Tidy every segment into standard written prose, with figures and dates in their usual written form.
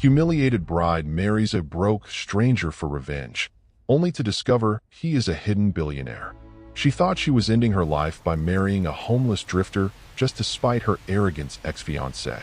Humiliated bride marries a broke stranger for revenge, only to discover he is a hidden billionaire. She thought she was ending her life by marrying a homeless drifter just to spite her arrogant ex-fiancé.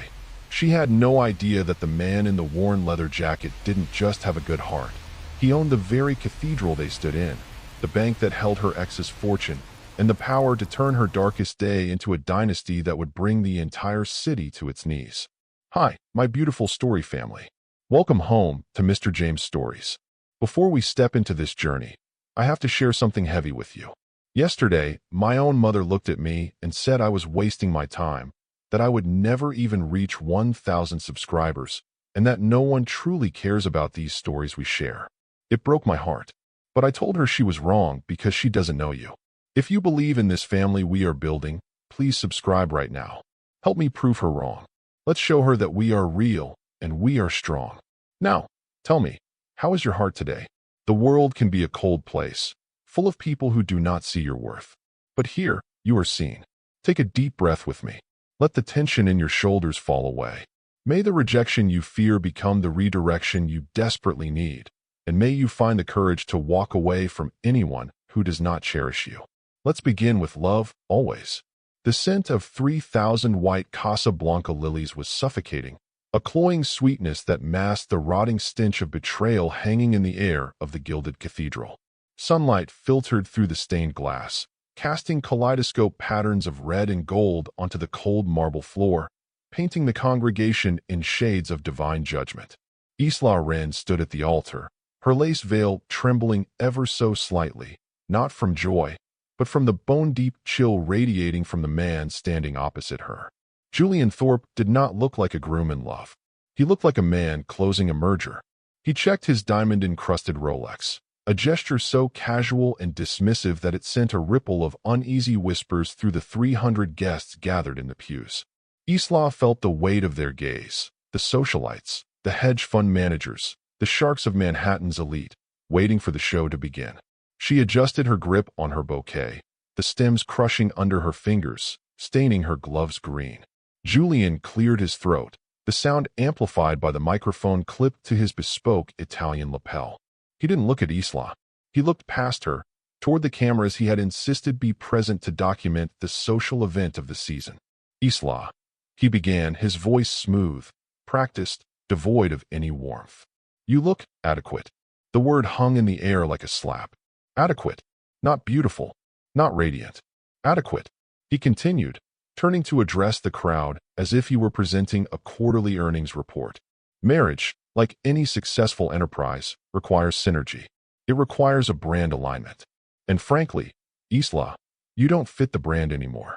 She had no idea that the man in the worn leather jacket didn't just have a good heart. He owned the very cathedral they stood in, the bank that held her ex's fortune, and the power to turn her darkest day into a dynasty that would bring the entire city to its knees. Hi, my beautiful story family. Welcome home to Mr. James Stories. Before we step into this journey, I have to share something heavy with you. Yesterday, my own mother looked at me and said I was wasting my time, that I would never even reach 1,000 subscribers, and that no one truly cares about these stories we share. It broke my heart. But I told her she was wrong because she doesn't know you. If you believe in this family we are building, please subscribe right now. Help me prove her wrong. Let's show her that we are real and we are strong. Now, tell me, how is your heart today? The world can be a cold place, full of people who do not see your worth. But here, you are seen. Take a deep breath with me. Let the tension in your shoulders fall away. May the rejection you fear become the redirection you desperately need. And may you find the courage to walk away from anyone who does not cherish you. Let's begin with love, always. The scent of 3,000 white Casablanca lilies was suffocating, a cloying sweetness that masked the rotting stench of betrayal hanging in the air of the gilded cathedral. Sunlight filtered through the stained glass, casting kaleidoscope patterns of red and gold onto the cold marble floor, painting the congregation in shades of divine judgment. Isla Wren stood at the altar, her lace veil trembling ever so slightly, not from joy, but from the bone-deep chill radiating from the man standing opposite her. Julian Thorpe did not look like a groom in love. He looked like a man closing a merger. He checked his diamond-encrusted Rolex, a gesture so casual and dismissive that it sent a ripple of uneasy whispers through the 300 guests gathered in the pews. Isla felt the weight of their gaze, the socialites, the hedge fund managers, the sharks of Manhattan's elite, waiting for the show to begin. She adjusted her grip on her bouquet, the stems crushing under her fingers, staining her gloves green. Julian cleared his throat, the sound amplified by the microphone clipped to his bespoke Italian lapel. He didn't look at Isla. He looked past her, toward the cameras he had insisted be present to document the social event of the season. Isla, he began, his voice smooth, practiced, devoid of any warmth. You look adequate. The word hung in the air like a slap. Adequate. Not beautiful. Not radiant. Adequate. He continued, turning to address the crowd as if he were presenting a quarterly earnings report. Marriage, like any successful enterprise, requires synergy. It requires a brand alignment. And frankly, Isla, you don't fit the brand anymore.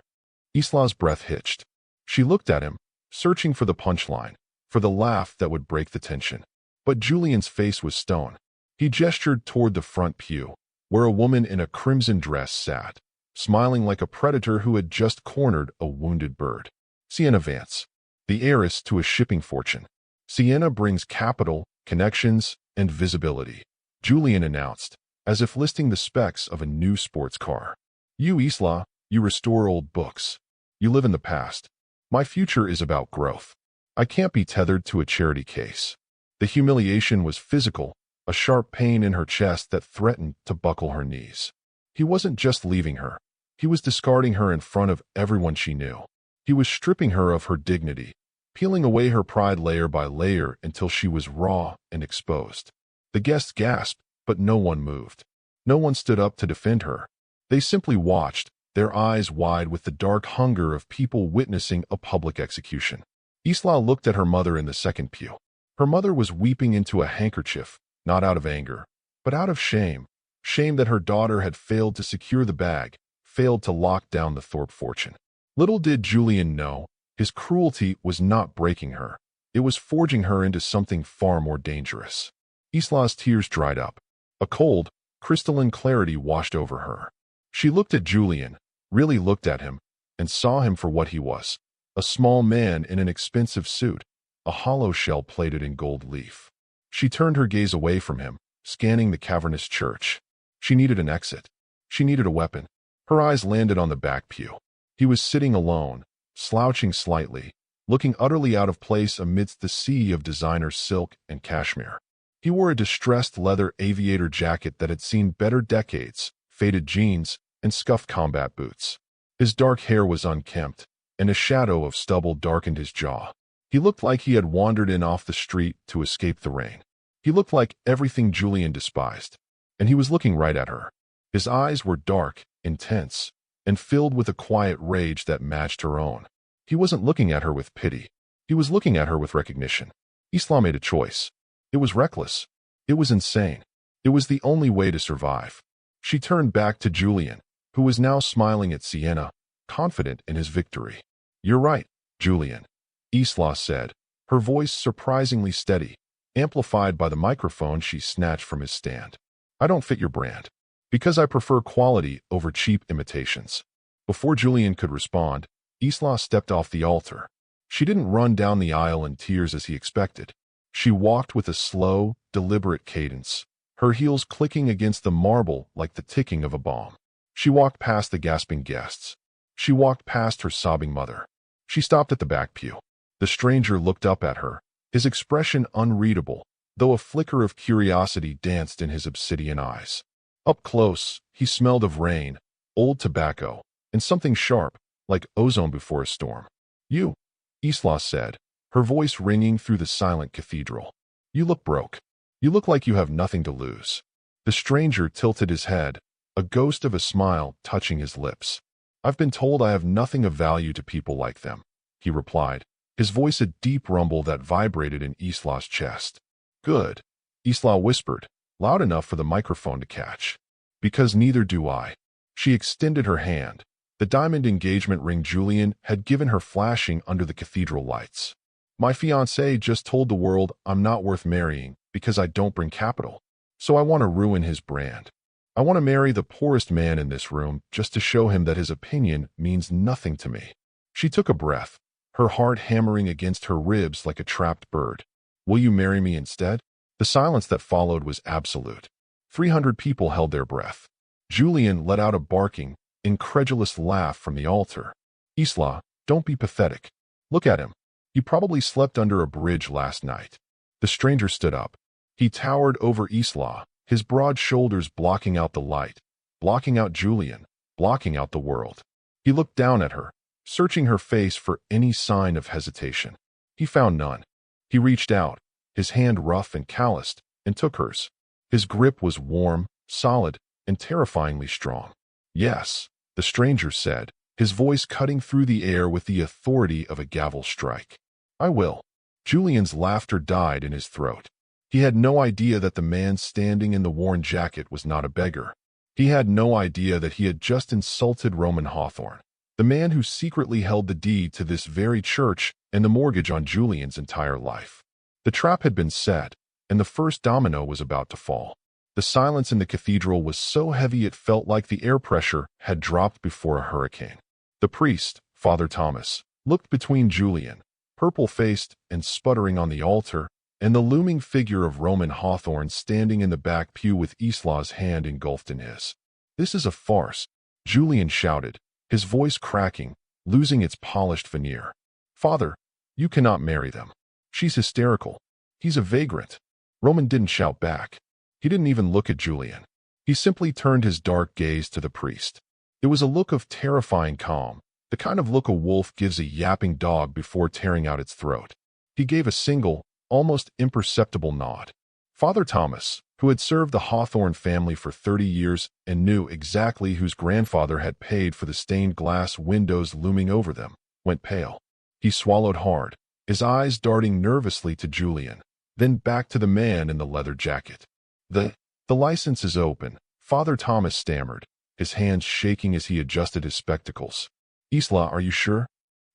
Isla's breath hitched. She looked at him, searching for the punchline, for the laugh that would break the tension. But Julian's face was stone. He gestured toward the front pew, where a woman in a crimson dress sat, smiling like a predator who had just cornered a wounded bird. Sienna Vance, the heiress to a shipping fortune. Sienna brings capital, connections, and visibility, Julian announced, as if listing the specs of a new sports car. You, Isla, you restore old books. You live in the past. My future is about growth. I can't be tethered to a charity case. The humiliation was physical, a sharp pain in her chest that threatened to buckle her knees. He wasn't just leaving her. He was discarding her in front of everyone she knew. He was stripping her of her dignity, peeling away her pride layer by layer until she was raw and exposed. The guests gasped, but no one moved. No one stood up to defend her. They simply watched, their eyes wide with the dark hunger of people witnessing a public execution. Isla looked at her mother in the second pew. Her mother was weeping into a handkerchief, not out of anger, but out of shame. Shame that her daughter had failed to secure the bag, failed to lock down the Thorpe fortune. Little did Julian know, his cruelty was not breaking her. It was forging her into something far more dangerous. Isla's tears dried up. A cold, crystalline clarity washed over her. She looked at Julian, really looked at him, and saw him for what he was. A small man in an expensive suit, a hollow shell plated in gold leaf. She turned her gaze away from him, scanning the cavernous church. She needed an exit. She needed a weapon. Her eyes landed on the back pew. He was sitting alone, slouching slightly, looking utterly out of place amidst the sea of designer silk and cashmere. He wore a distressed leather aviator jacket that had seen better decades, faded jeans, and scuffed combat boots. His dark hair was unkempt, and a shadow of stubble darkened his jaw. He looked like he had wandered in off the street to escape the rain. He looked like everything Julian despised, and he was looking right at her. His eyes were dark, intense, and filled with a quiet rage that matched her own. He wasn't looking at her with pity. He was looking at her with recognition. Isla made a choice. It was reckless. It was insane. It was the only way to survive. She turned back to Julian, who was now smiling at Sienna, confident in his victory. "You're right, Julian," Isla said, her voice surprisingly steady, amplified by the microphone she snatched from his stand. "I don't fit your brand, because I prefer quality over cheap imitations." Before Julian could respond, Isla stepped off the altar. She didn't run down the aisle in tears as he expected. She walked with a slow, deliberate cadence, her heels clicking against the marble like the ticking of a bomb. She walked past the gasping guests. She walked past her sobbing mother. She stopped at the back pew. The stranger looked up at her, his expression unreadable, though a flicker of curiosity danced in his obsidian eyes. Up close, he smelled of rain, old tobacco, and something sharp, like ozone before a storm. "You," Isla said, her voice ringing through the silent cathedral. "You look broke. You look like you have nothing to lose." The stranger tilted his head, a ghost of a smile touching his lips. "I've been told I have nothing of value to people like them," he replied, his voice a deep rumble that vibrated in Isla's chest. "Good," Isla whispered, loud enough for the microphone to catch. "Because neither do I." She extended her hand, the diamond engagement ring Julian had given her flashing under the cathedral lights. "My fiancé just told the world I'm not worth marrying because I don't bring capital, so I want to ruin his brand. I want to marry the poorest man in this room just to show him that his opinion means nothing to me." She took a breath, her heart hammering against her ribs like a trapped bird. "Will you marry me instead?" The silence that followed was absolute. 300 people held their breath. Julian let out a barking, incredulous laugh from the altar. "Isla, don't be pathetic. Look at him. He probably slept under a bridge last night." The stranger stood up. He towered over Isla, his broad shoulders blocking out the light, blocking out Julian, blocking out the world. He looked down at her, searching her face for any sign of hesitation. He found none. He reached out, his hand rough and calloused, and took hers. His grip was warm, solid, and terrifyingly strong. "Yes," the stranger said, his voice cutting through the air with the authority of a gavel strike. "I will." Julian's laughter died in his throat. He had no idea that the man standing in the worn jacket was not a beggar. He had no idea that he had just insulted Roman Hawthorne, the man who secretly held the deed to this very church and the mortgage on Julian's entire life. The trap had been set, and the first domino was about to fall. The silence in the cathedral was so heavy it felt like the air pressure had dropped before a hurricane. The priest, Father Thomas, looked between Julian, purple-faced and sputtering on the altar, and the looming figure of Roman Hawthorne standing in the back pew with Isla's hand engulfed in his. "This is a farce," Julian shouted, his voice cracking, losing its polished veneer. "Father, you cannot marry them. She's hysterical. He's a vagrant." Roman didn't shout back. He didn't even look at Julian. He simply turned his dark gaze to the priest. It was a look of terrifying calm, the kind of look a wolf gives a yapping dog before tearing out its throat. He gave a single, almost imperceptible nod. Father Thomas, who had served the Hawthorne family for 30 years and knew exactly whose grandfather had paid for the stained glass windows looming over them, went pale. He swallowed hard, his eyes darting nervously to Julian, then back to the man in the leather jacket. The license is open," Father Thomas stammered, his hands shaking as he adjusted his spectacles. "Isla, are you sure?"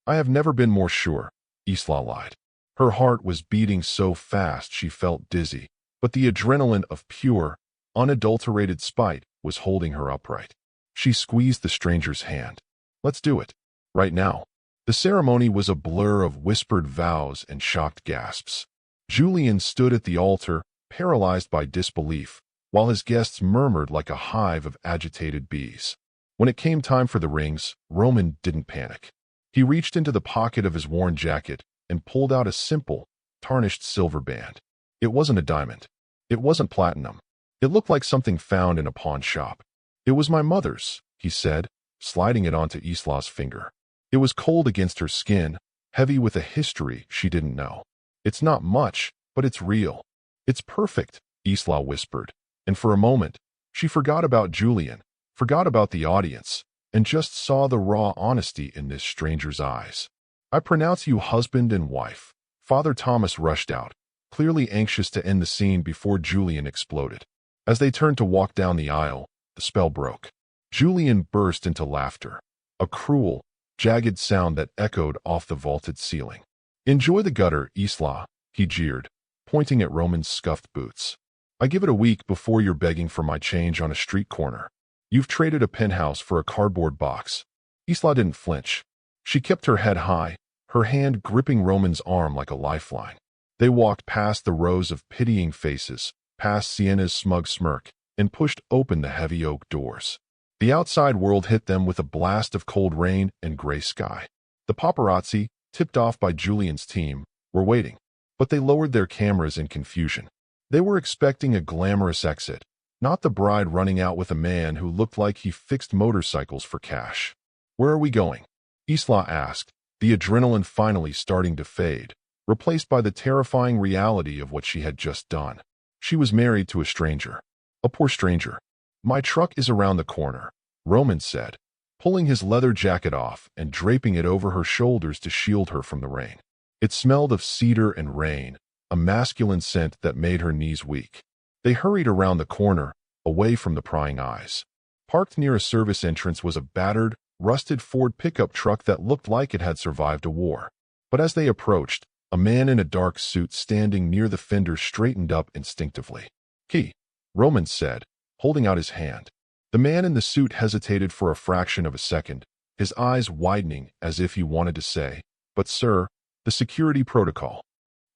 "I have never been more sure," Isla lied. Her heart was beating so fast she felt dizzy, but the adrenaline of pure, unadulterated spite was holding her upright. She squeezed the stranger's hand. "Let's do it. Right now." The ceremony was a blur of whispered vows and shocked gasps. Julian stood at the altar, paralyzed by disbelief, while his guests murmured like a hive of agitated bees. When it came time for the rings, Roman didn't panic. He reached into the pocket of his worn jacket and pulled out a simple, tarnished silver band. It wasn't a diamond. It wasn't platinum. It looked like something found in a pawn shop. It was my mother's, he said, sliding it onto Isla's finger. It was cold against her skin, heavy with a history she didn't know. It's not much, but it's real. It's perfect, Isla whispered, and for a moment, she forgot about Julian, forgot about the audience, and just saw the raw honesty in this stranger's eyes. I pronounce you husband and wife. Father Thomas rushed out, clearly anxious to end the scene before Julian exploded. As they turned to walk down the aisle, the spell broke. Julian burst into laughter, a cruel, jagged sound that echoed off the vaulted ceiling. Enjoy the gutter, Isla, he jeered, pointing at Roman's scuffed boots. I give it a week before you're begging for my change on a street corner. You've traded a penthouse for a cardboard box. Isla didn't flinch. She kept her head high, her hand gripping Roman's arm like a lifeline. They walked past the rows of pitying faces, past Sienna's smug smirk, and pushed open the heavy oak doors. The outside world hit them with a blast of cold rain and gray sky. The paparazzi, tipped off by Julian's team, were waiting, but they lowered their cameras in confusion. They were expecting a glamorous exit, not the bride running out with a man who looked like he fixed motorcycles for cash. Where are we going? Isla asked, the adrenaline finally starting to fade, replaced by the terrifying reality of what she had just done. She was married to a stranger. A poor stranger. My truck is around the corner, Roman said, pulling his leather jacket off and draping it over her shoulders to shield her from the rain. It smelled of cedar and rain, a masculine scent that made her knees weak. They hurried around the corner, away from the prying eyes. Parked near a service entrance was a battered, rusted Ford pickup truck that looked like it had survived a war. But as they approached, a man in a dark suit standing near the fender straightened up instinctively. Key, Roman said, holding out his hand. The man in the suit hesitated for a fraction of a second, his eyes widening as if he wanted to say, "But sir, the security protocol."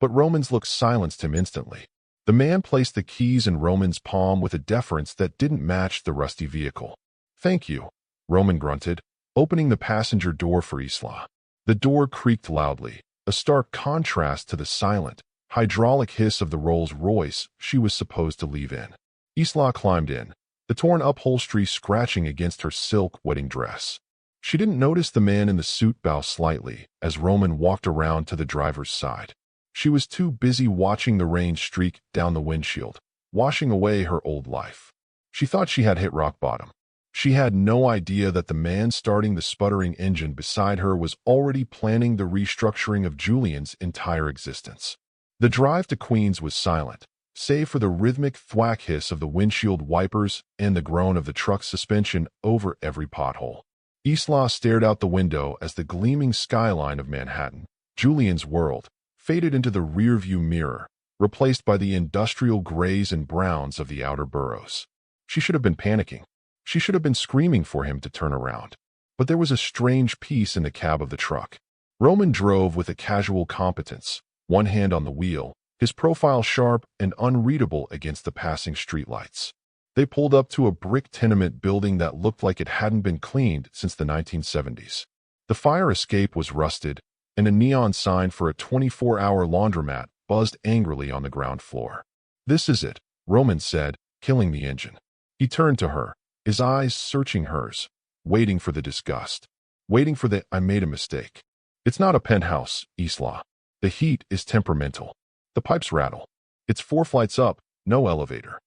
But Roman's look silenced him instantly. The man placed the keys in Roman's palm with a deference that didn't match the rusty vehicle. "Thank you," Roman grunted, opening the passenger door for Isla. The door creaked loudly, a stark contrast to the silent, hydraulic hiss of the Rolls-Royce she was supposed to leave in. Isla climbed in, the torn upholstery scratching against her silk wedding dress. She didn't notice the man in the suit bow slightly as Roman walked around to the driver's side. She was too busy watching the rain streak down the windshield, washing away her old life. She thought she had hit rock bottom. She had no idea that the man starting the sputtering engine beside her was already planning the restructuring of Julian's entire existence. The drive to Queens was silent, save for the rhythmic thwack hiss of the windshield wipers and the groan of the truck's suspension over every pothole. Isla stared out the window as the gleaming skyline of Manhattan, Julian's world, faded into the rearview mirror, replaced by the industrial grays and browns of the outer boroughs. She should have been panicking. She should have been screaming for him to turn around. But there was a strange peace in the cab of the truck. Roman drove with a casual competence, one hand on the wheel, his profile sharp and unreadable against the passing streetlights. They pulled up to a brick tenement building that looked like it hadn't been cleaned since the 1970s. The fire escape was rusted, and a neon sign for a 24-hour laundromat buzzed angrily on the ground floor. "This is it," Roman said, killing the engine. He turned to her, his eyes searching hers, waiting for the disgust, waiting for the "I made a mistake." "It's not a penthouse, Isla. The heat is temperamental. The pipes rattle. It's 4 flights up, no elevator."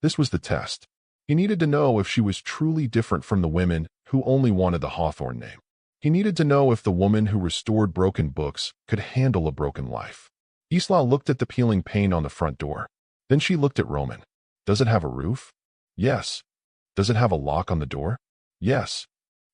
This was the test. He needed to know if she was truly different from the women who only wanted the Hawthorne name. He needed to know if the woman who restored broken books could handle a broken life. Isla looked at the peeling paint on the front door. Then she looked at Roman. "Does it have a roof?" "Yes." "Does it have a lock on the door?" "Yes."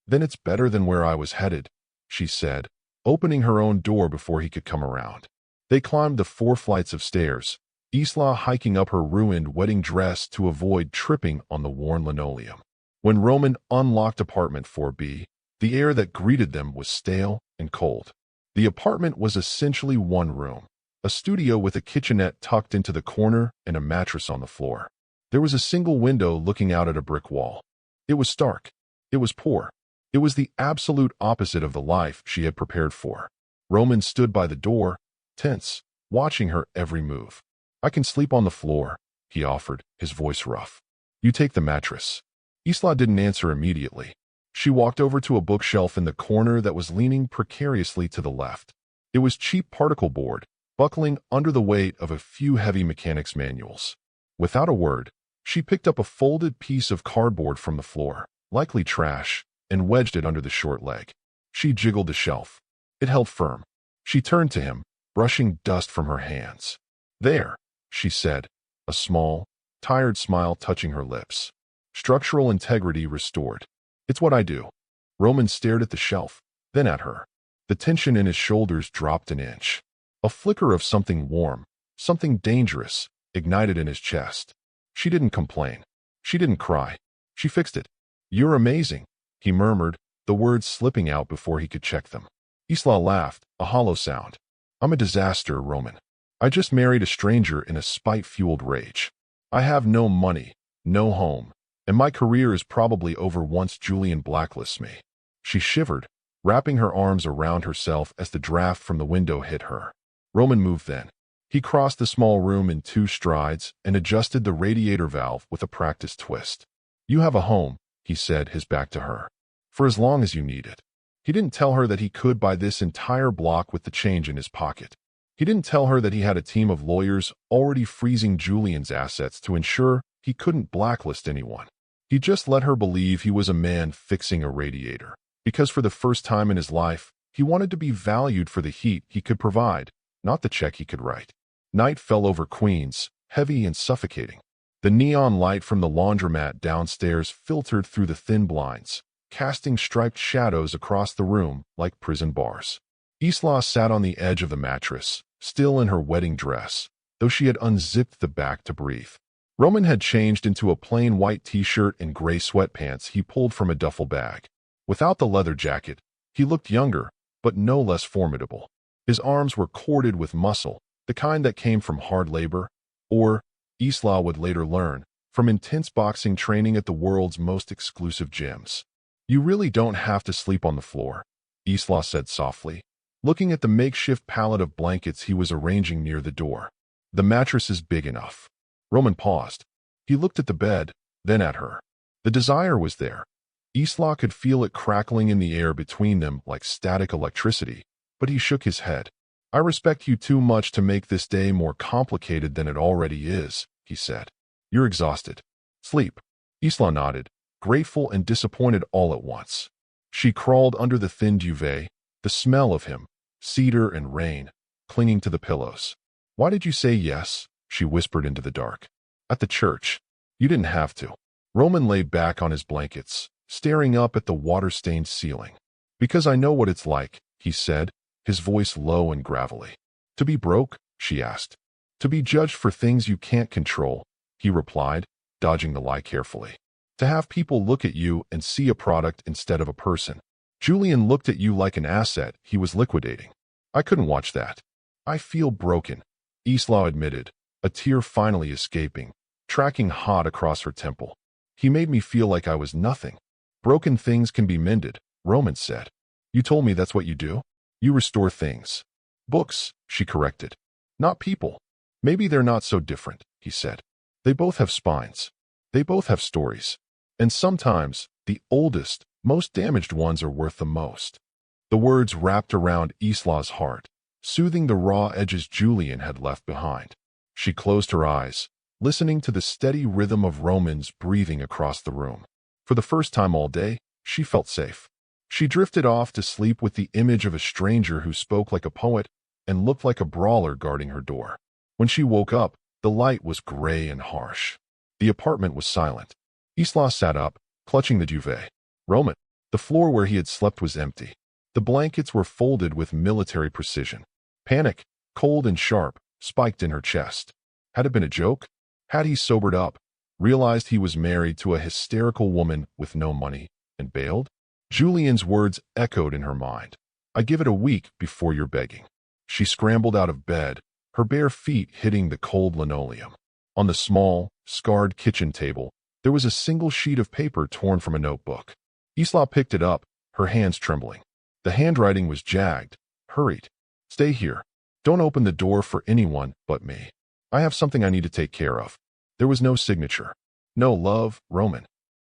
"Then it's better than where I was headed," she said, opening her own door before he could come around. They climbed the 4 flights of stairs, Isla hiking up her ruined wedding dress to avoid tripping on the worn linoleum. When Roman unlocked apartment 4B, the air that greeted them was stale and cold. The apartment was essentially one room, a studio with a kitchenette tucked into the corner and a mattress on the floor. There was a single window looking out at a brick wall. It was stark. It was poor. It was the absolute opposite of the life she had prepared for. Roman stood by the door, tense, watching her every move. "I can sleep on the floor," he offered, his voice rough. "You take the mattress." Isla didn't answer immediately. She walked over to a bookshelf in the corner that was leaning precariously to the left. It was cheap particle board, buckling under the weight of a few heavy mechanics manuals. Without a word, she picked up a folded piece of cardboard from the floor, likely trash, and wedged it under the short leg. She jiggled the shelf. It held firm. She turned to him, brushing dust from her hands. "There," she said, a small, tired smile touching her lips. Structural integrity restored. "It's what I do." Roman stared at the shelf, then at her. The tension in his shoulders dropped an inch. A flicker of something warm, something dangerous, ignited in his chest. She didn't complain. She didn't cry. She fixed it. "You're amazing," he murmured, the words slipping out before he could check them. Isla laughed, a hollow sound. "I'm a disaster, Roman. I just married a stranger in a spite-fueled rage. I have no money, no home, and my career is probably over once Julian blacklists me." She shivered, wrapping her arms around herself as the draft from the window hit her. Roman moved then. He crossed the small room in 2 strides and adjusted the radiator valve with a practiced twist. "You have a home," he said, his back to her, "for as long as you need it." He didn't tell her that he could buy this entire block with the change in his pocket. He didn't tell her that he had a team of lawyers already freezing Julian's assets to ensure he couldn't blacklist anyone. He just let her believe he was a man fixing a radiator, because for the first time in his life, he wanted to be valued for the heat he could provide, not the check he could write. Night fell over Queens, heavy and suffocating. The neon light from the laundromat downstairs filtered through the thin blinds, casting striped shadows across the room like prison bars. Isla sat on the edge of the mattress, still in her wedding dress, though she had unzipped the back to breathe. Roman had changed into a plain white t-shirt and gray sweatpants he pulled from a duffel bag. Without the leather jacket, he looked younger, but no less formidable. His arms were corded with muscle, the kind that came from hard labor, or, Isla would later learn, from intense boxing training at the world's most exclusive gyms. "You really don't have to sleep on the floor," Isla said softly, looking at the makeshift pallet of blankets he was arranging near the door. "The mattress is big enough." Roman paused. He looked at the bed, then at her. The desire was there. Isla could feel it crackling in the air between them like static electricity, but he shook his head. "I respect you too much to make this day more complicated than it already is," he said. "You're exhausted. Sleep." Isla nodded, grateful and disappointed all at once. She crawled under the thin duvet, the smell of him, cedar and rain, clinging to the pillows. "Why did you say yes?" she whispered into the dark. "At the church. You didn't have to." Roman lay back on his blankets, staring up at the water-stained ceiling. "Because I know what it's like," he said, his voice low and gravelly. "To be broke?" she asked. "To be judged for things you can't control," he replied, dodging the lie carefully. "To have people look at you and see a product instead of a person. Julian looked at you like an asset he was liquidating. I couldn't watch that. I feel broken," Isla admitted, a tear finally escaping, tracking hot across her temple. "He made me feel like I was nothing." "Broken things can be mended," Roman said. "You told me that's what you do? You restore things." "Books," she corrected. "Not people." "Maybe they're not so different," he said. "They both have spines. They both have stories. And sometimes, the oldest, most damaged ones are worth the most." The words wrapped around Isla's heart, soothing the raw edges Julian had left behind. She closed her eyes, listening to the steady rhythm of Roman's breathing across the room. For the first time all day, she felt safe. She drifted off to sleep with the image of a stranger who spoke like a poet and looked like a brawler guarding her door. When she woke up, the light was gray and harsh. The apartment was silent. Isla sat up, clutching the duvet. Roman. The floor where he had slept was empty. The blankets were folded with military precision. Panic, cold and sharp, spiked in her chest. Had it been a joke? Had he sobered up, realized he was married to a hysterical woman with no money, and bailed? Julian's words echoed in her mind. "I give it a week before you're begging." She scrambled out of bed, her bare feet hitting the cold linoleum. On the small, scarred kitchen table, there was a single sheet of paper torn from a notebook. Isla picked it up, her hands trembling. The handwriting was jagged, hurried. Stay here. Don't open the door for anyone but me. I have something I need to take care of. There was no signature. No love, Roman.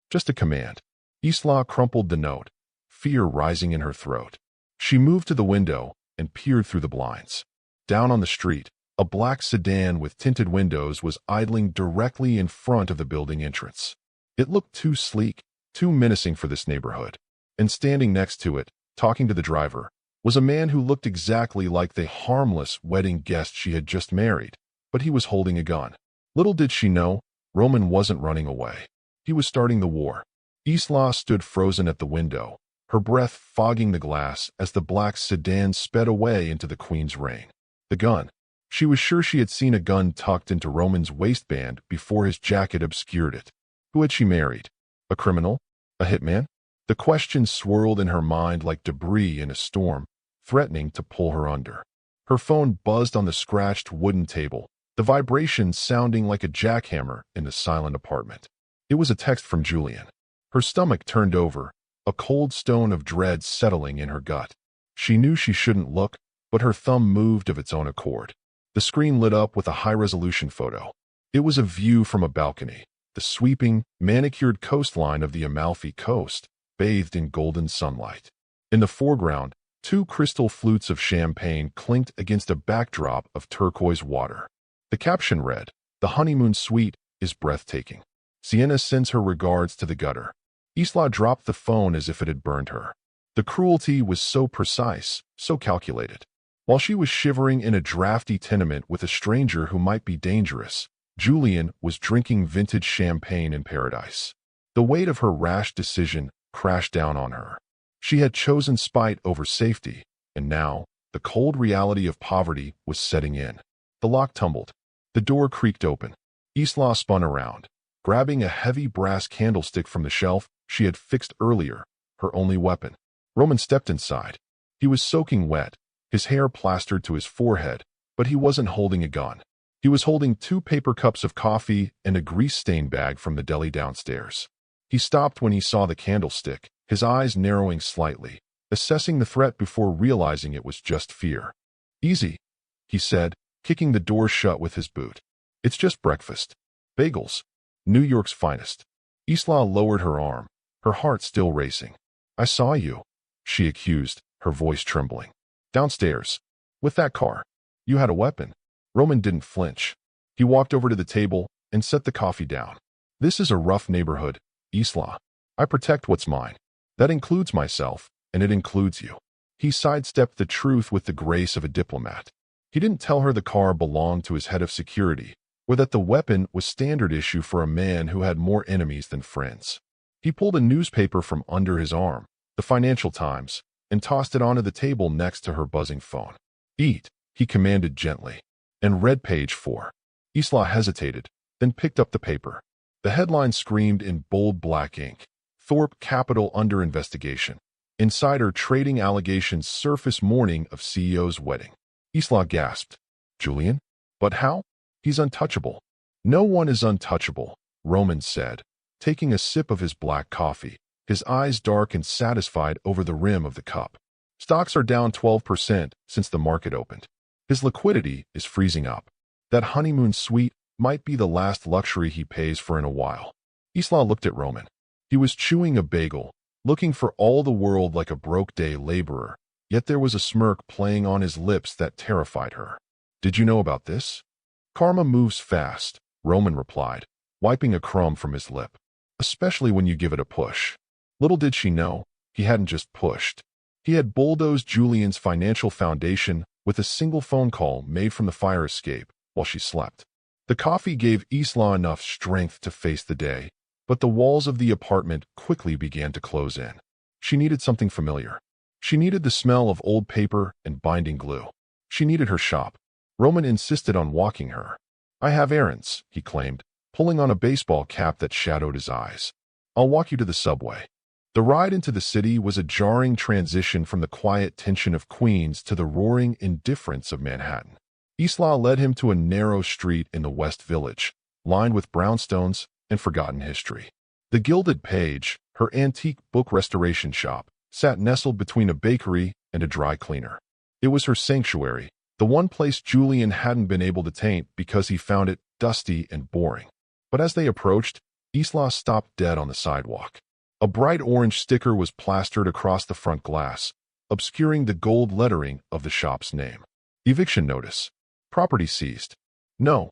Just a command. Isla crumpled the note, fear rising in her throat. She moved to the window and peered through the blinds. Down on the street, a black sedan with tinted windows was idling directly in front of the building entrance. It looked too sleek, too menacing for this neighborhood. And standing next to it, talking to the driver, was a man who looked exactly like the harmless wedding guest she had just married, but he was holding a gun. Little did she know, Roman wasn't running away. He was starting the war. Isla stood frozen at the window, her breath fogging the glass as the black sedan sped away into the Queen's reign. The gun. She was sure she had seen a gun tucked into Roman's waistband before his jacket obscured it. Who had she married? A criminal? A hitman? The question swirled in her mind like debris in a storm, threatening to pull her under. Her phone buzzed on the scratched wooden table, the vibration sounding like a jackhammer in the silent apartment. It was a text from Julian. Her stomach turned over, a cold stone of dread settling in her gut. She knew she shouldn't look, but her thumb moved of its own accord. The screen lit up with a high-resolution photo. It was a view from a balcony, the sweeping, manicured coastline of the Amalfi Coast, bathed in golden sunlight. In the foreground, two crystal flutes of champagne clinked against a backdrop of turquoise water. The caption read, "The honeymoon suite is breathtaking. Sienna sends her regards to the gutter." Isla dropped the phone as if it had burned her. The cruelty was so precise, so calculated. While she was shivering in a drafty tenement with a stranger who might be dangerous, Julian was drinking vintage champagne in paradise. The weight of her rash decision crashed down on her. She had chosen spite over safety, and now, the cold reality of poverty was setting in. The lock tumbled. The door creaked open. Isla spun around, grabbing a heavy brass candlestick from the shelf she had fixed earlier, her only weapon. Roman stepped inside. He was soaking wet, his hair plastered to his forehead, but he wasn't holding a gun. He was holding 2 paper cups of coffee and a grease-stained bag from the deli downstairs. He stopped when he saw the candlestick, his eyes narrowing slightly, assessing the threat before realizing it was just fear. "Easy," he said, kicking the door shut with his boot. "It's just breakfast. Bagels. New York's finest." Isla lowered her arm, her heart still racing. "I saw you," she accused, her voice trembling. "Downstairs. With that car. You had a weapon." Roman didn't flinch. He walked over to the table and set the coffee down. "This is a rough neighborhood, Isla. I protect what's mine. That includes myself, and it includes you." He sidestepped the truth with the grace of a diplomat. He didn't tell her the car belonged to his head of security, or that the weapon was standard issue for a man who had more enemies than friends. He pulled a newspaper from under his arm, the Financial Times, and tossed it onto the table next to her buzzing phone. "Eat," he commanded gently, and read page 4. Isla hesitated, then picked up the paper. The headline screamed in bold black ink, "Thorpe Capital under investigation. Insider trading allegations surface morning of CEO's wedding." Isla gasped. "Julian? But how? He's untouchable." "No one is untouchable," Roman said, taking a sip of his black coffee, his eyes dark and satisfied over the rim of the cup. "Stocks are down 12% since the market opened. His liquidity is freezing up. That honeymoon suite might be the last luxury he pays for in a while." Isla looked at Roman. He was chewing a bagel, looking for all the world like a broke-day laborer, yet there was a smirk playing on his lips that terrified her. "Did you know about this?" "Karma moves fast," Roman replied, wiping a crumb from his lip. "Especially when you give it a push." Little did she know, he hadn't just pushed. He had bulldozed Julian's financial foundation with a single phone call made from the fire escape while she slept. The coffee gave Isla enough strength to face the day, but the walls of the apartment quickly began to close in. She needed something familiar. She needed the smell of old paper and binding glue. She needed her shop. Roman insisted on walking her. "I have errands," he claimed, pulling on a baseball cap that shadowed his eyes. "I'll walk you to the subway." The ride into the city was a jarring transition from the quiet tension of Queens to the roaring indifference of Manhattan. Isla led him to a narrow street in the West Village, lined with brownstones and forgotten history. The Gilded Page, her antique book restoration shop, sat nestled between a bakery and a dry cleaner. It was her sanctuary, the one place Julian hadn't been able to taint because he found it dusty and boring. But as they approached, Isla stopped dead on the sidewalk. A bright orange sticker was plastered across the front glass, obscuring the gold lettering of the shop's name. Eviction notice. Property seized. No,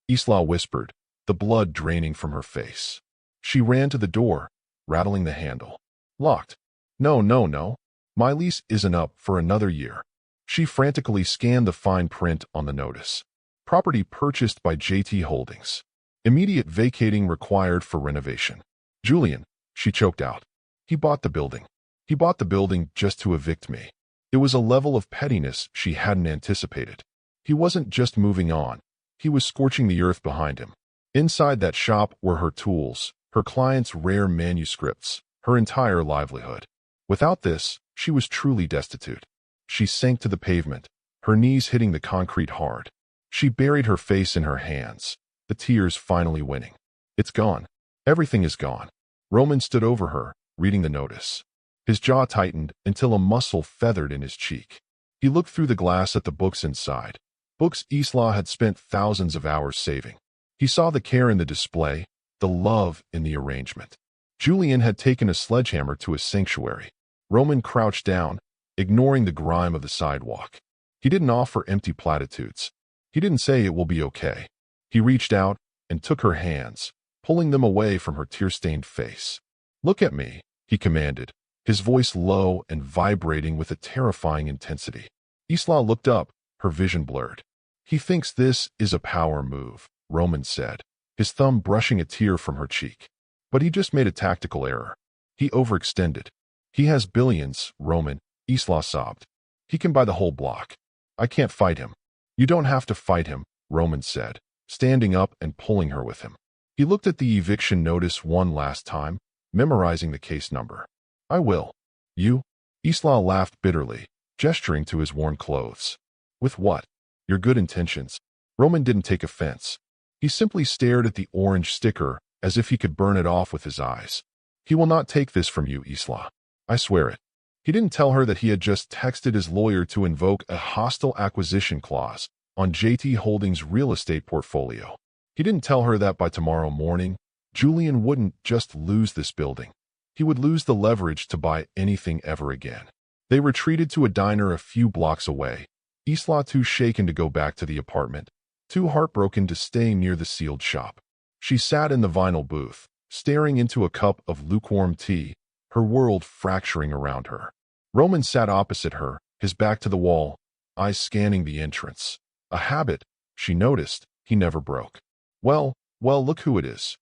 Isla whispered, the blood draining from her face. She ran to the door, rattling the handle. Locked. No, no, no. My lease isn't up for another year. She frantically scanned the fine print on the notice. Property purchased by JT Holdings. Immediate vacating required for renovation. Julian, she choked out. He bought the building. He bought the building just to evict me. It was a level of pettiness she hadn't anticipated. He wasn't just moving on. He was scorching the earth behind him. Inside that shop were her tools, her clients' rare manuscripts, her entire livelihood. Without this, she was truly destitute. She sank to the pavement, her knees hitting the concrete hard. She buried her face in her hands, the tears finally winning. It's gone. Everything is gone. Roman stood over her, reading the notice. His jaw tightened until a muscle feathered in his cheek. He looked through the glass at the books inside. Books Isla had spent thousands of hours saving. He saw the care in the display, the love in the arrangement. Julian had taken a sledgehammer to his sanctuary. Roman crouched down, ignoring the grime of the sidewalk. He didn't offer empty platitudes. He didn't say it will be okay. He reached out and took her hands, pulling them away from her tear-stained face. Look at me, he commanded, his voice low and vibrating with a terrifying intensity. Isla looked up, her vision blurred. He thinks this is a power move, Roman said, his thumb brushing a tear from her cheek. But he just made a tactical error. He overextended. He has billions, Roman, Isla sobbed. He can buy the whole block. I can't fight him. You don't have to fight him, Roman said, standing up and pulling her with him. He looked at the eviction notice one last time, memorizing the case number. I will. You? Isla laughed bitterly, gesturing to his worn clothes. With what? Your good intentions. Roman didn't take offense. He simply stared at the orange sticker as if he could burn it off with his eyes. He will not take this from you, Isla. I swear it. He didn't tell her that he had just texted his lawyer to invoke a hostile acquisition clause on JT Holdings' real estate portfolio. He didn't tell her that by tomorrow morning, Julian wouldn't just lose this building. He would lose the leverage to buy anything ever again. They retreated to a diner a few blocks away, Isla too shaken to go back to the apartment, too heartbroken to stay near the sealed shop. She sat in the vinyl booth, staring into a cup of lukewarm tea, her world fracturing around her. Roman sat opposite her, his back to the wall, eyes scanning the entrance. A habit, she noticed, he never broke. Well, look who it is.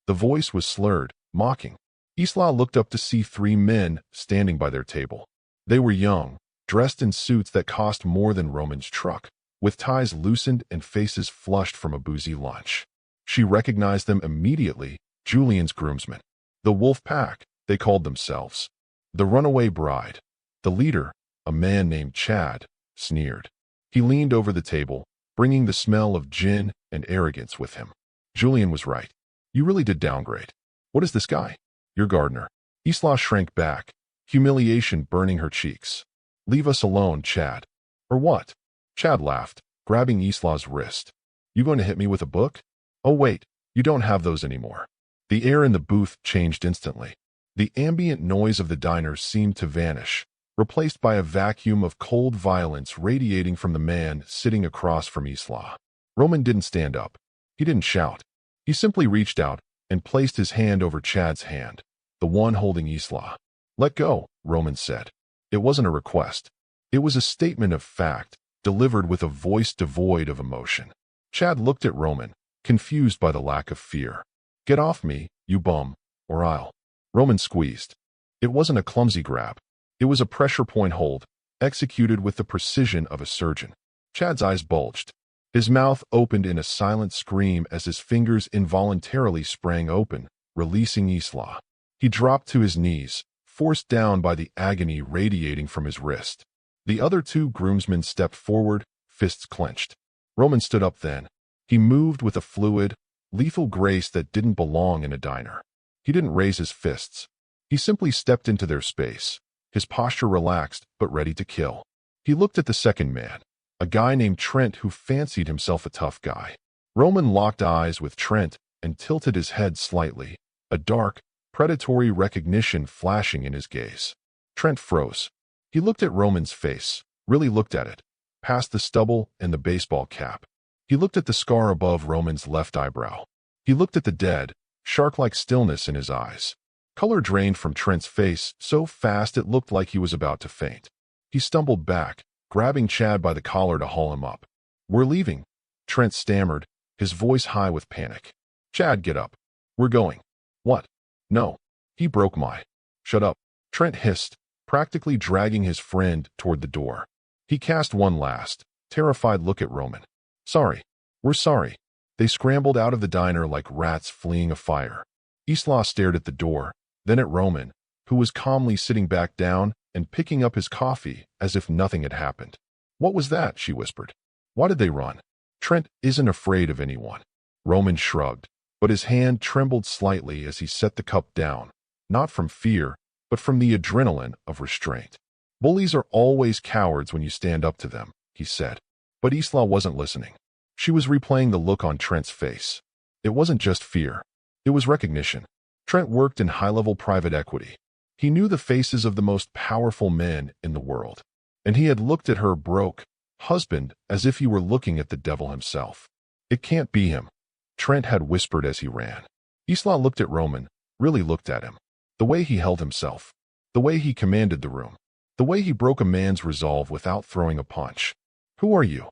The voice was slurred, mocking. Isla looked up to see three men standing by their table. They were young, dressed in suits that cost more than Roman's truck, with ties loosened and faces flushed from a boozy lunch. She recognized them immediately, Julian's groomsmen. The Wolf Pack, they called themselves. The runaway bride. The leader, a man named Chad, sneered. He leaned over the table, bringing the smell of gin and arrogance with him. Julian was right. You really did downgrade. What is this guy? Your gardener. Isla shrank back, humiliation burning her cheeks. Leave us alone, Chad. Or what? Chad laughed, grabbing Isla's wrist. You going to hit me with a book? Oh wait, you don't have those anymore. The air in the booth changed instantly. The ambient noise of the diner seemed to vanish, replaced by a vacuum of cold violence radiating from the man sitting across from Isla. Roman didn't stand up. He didn't shout. He simply reached out and placed his hand over Chad's hand, the one holding Isla. Let go, Roman said. It wasn't a request. It was a statement of fact, delivered with a voice devoid of emotion. Chad looked at Roman, confused by the lack of fear. Get off me, you bum, or I'll. Roman squeezed. It wasn't a clumsy grab. It was a pressure point hold, executed with the precision of a surgeon. Chad's eyes bulged. His mouth opened in a silent scream as his fingers involuntarily sprang open, releasing Isla. He dropped to his knees, forced down by the agony radiating from his wrist. The other two groomsmen stepped forward, fists clenched. Roman stood up then. He moved with a fluid, lethal grace that didn't belong in a diner. He didn't raise his fists. He simply stepped into their space, his posture relaxed but ready to kill. He looked at the second man, a guy named Trent who fancied himself a tough guy. Roman locked eyes with Trent and tilted his head slightly, a dark, predatory recognition flashing in his gaze. Trent froze. He looked at Roman's face, really looked at it, past the stubble and the baseball cap. He looked at the scar above Roman's left eyebrow. He looked at the dead, shark-like stillness in his eyes. Color drained from Trent's face so fast it looked like he was about to faint. He stumbled back, grabbing Chad by the collar to haul him up. "We're leaving," Trent stammered, his voice high with panic. "Chad, get up. We're going." "What?" "No." He broke my. "Shut up," Trent hissed, practically dragging his friend toward the door. He cast one last, terrified look at Roman. "Sorry. We're sorry." They scrambled out of the diner like rats fleeing a fire. Isla stared at the door, then at Roman, who was calmly sitting back down and picking up his coffee as if nothing had happened. "What was that?" she whispered. "Why did they run?" "Trent isn't afraid of anyone." Roman shrugged, but his hand trembled slightly as he set the cup down, not from fear, but from the adrenaline of restraint. "Bullies are always cowards when you stand up to them," he said. But Isla wasn't listening. She was replaying the look on Trent's face. It wasn't just fear. It was recognition. Trent worked in high-level private equity. He knew the faces of the most powerful men in the world. And he had looked at her broke husband as if he were looking at the devil himself. "It can't be him," Trent had whispered as he ran. Isla looked at Roman, really looked at him. The way he held himself. The way he commanded the room. The way he broke a man's resolve without throwing a punch. "Who are you?"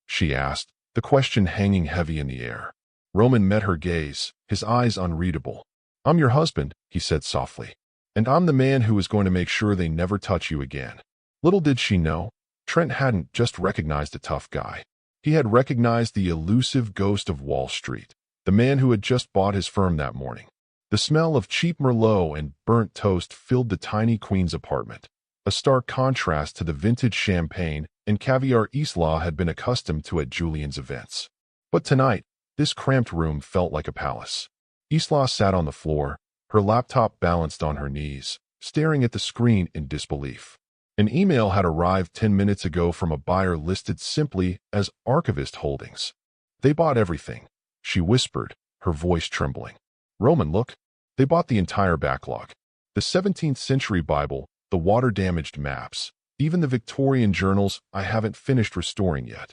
she asked, the question hanging heavy in the air. Roman met her gaze, his eyes unreadable. "I'm your husband," he said softly. "And I'm the man who is going to make sure they never touch you again." Little did she know, Trent hadn't just recognized a tough guy. He had recognized the elusive ghost of Wall Street, the man who had just bought his firm that morning. The smell of cheap Merlot and burnt toast filled the tiny queen's apartment, a stark contrast to the vintage champagne and caviar Isla had been accustomed to at Julian's events. But tonight, this cramped room felt like a palace. Isla sat on the floor, her laptop balanced on her knees, staring at the screen in disbelief. An email had arrived 10 minutes ago from a buyer listed simply as Archivist Holdings. "They bought everything," she whispered, her voice trembling. "Roman, look. They bought the entire backlog. The 17th century Bible, the water-damaged maps, even the Victorian journals I haven't finished restoring yet."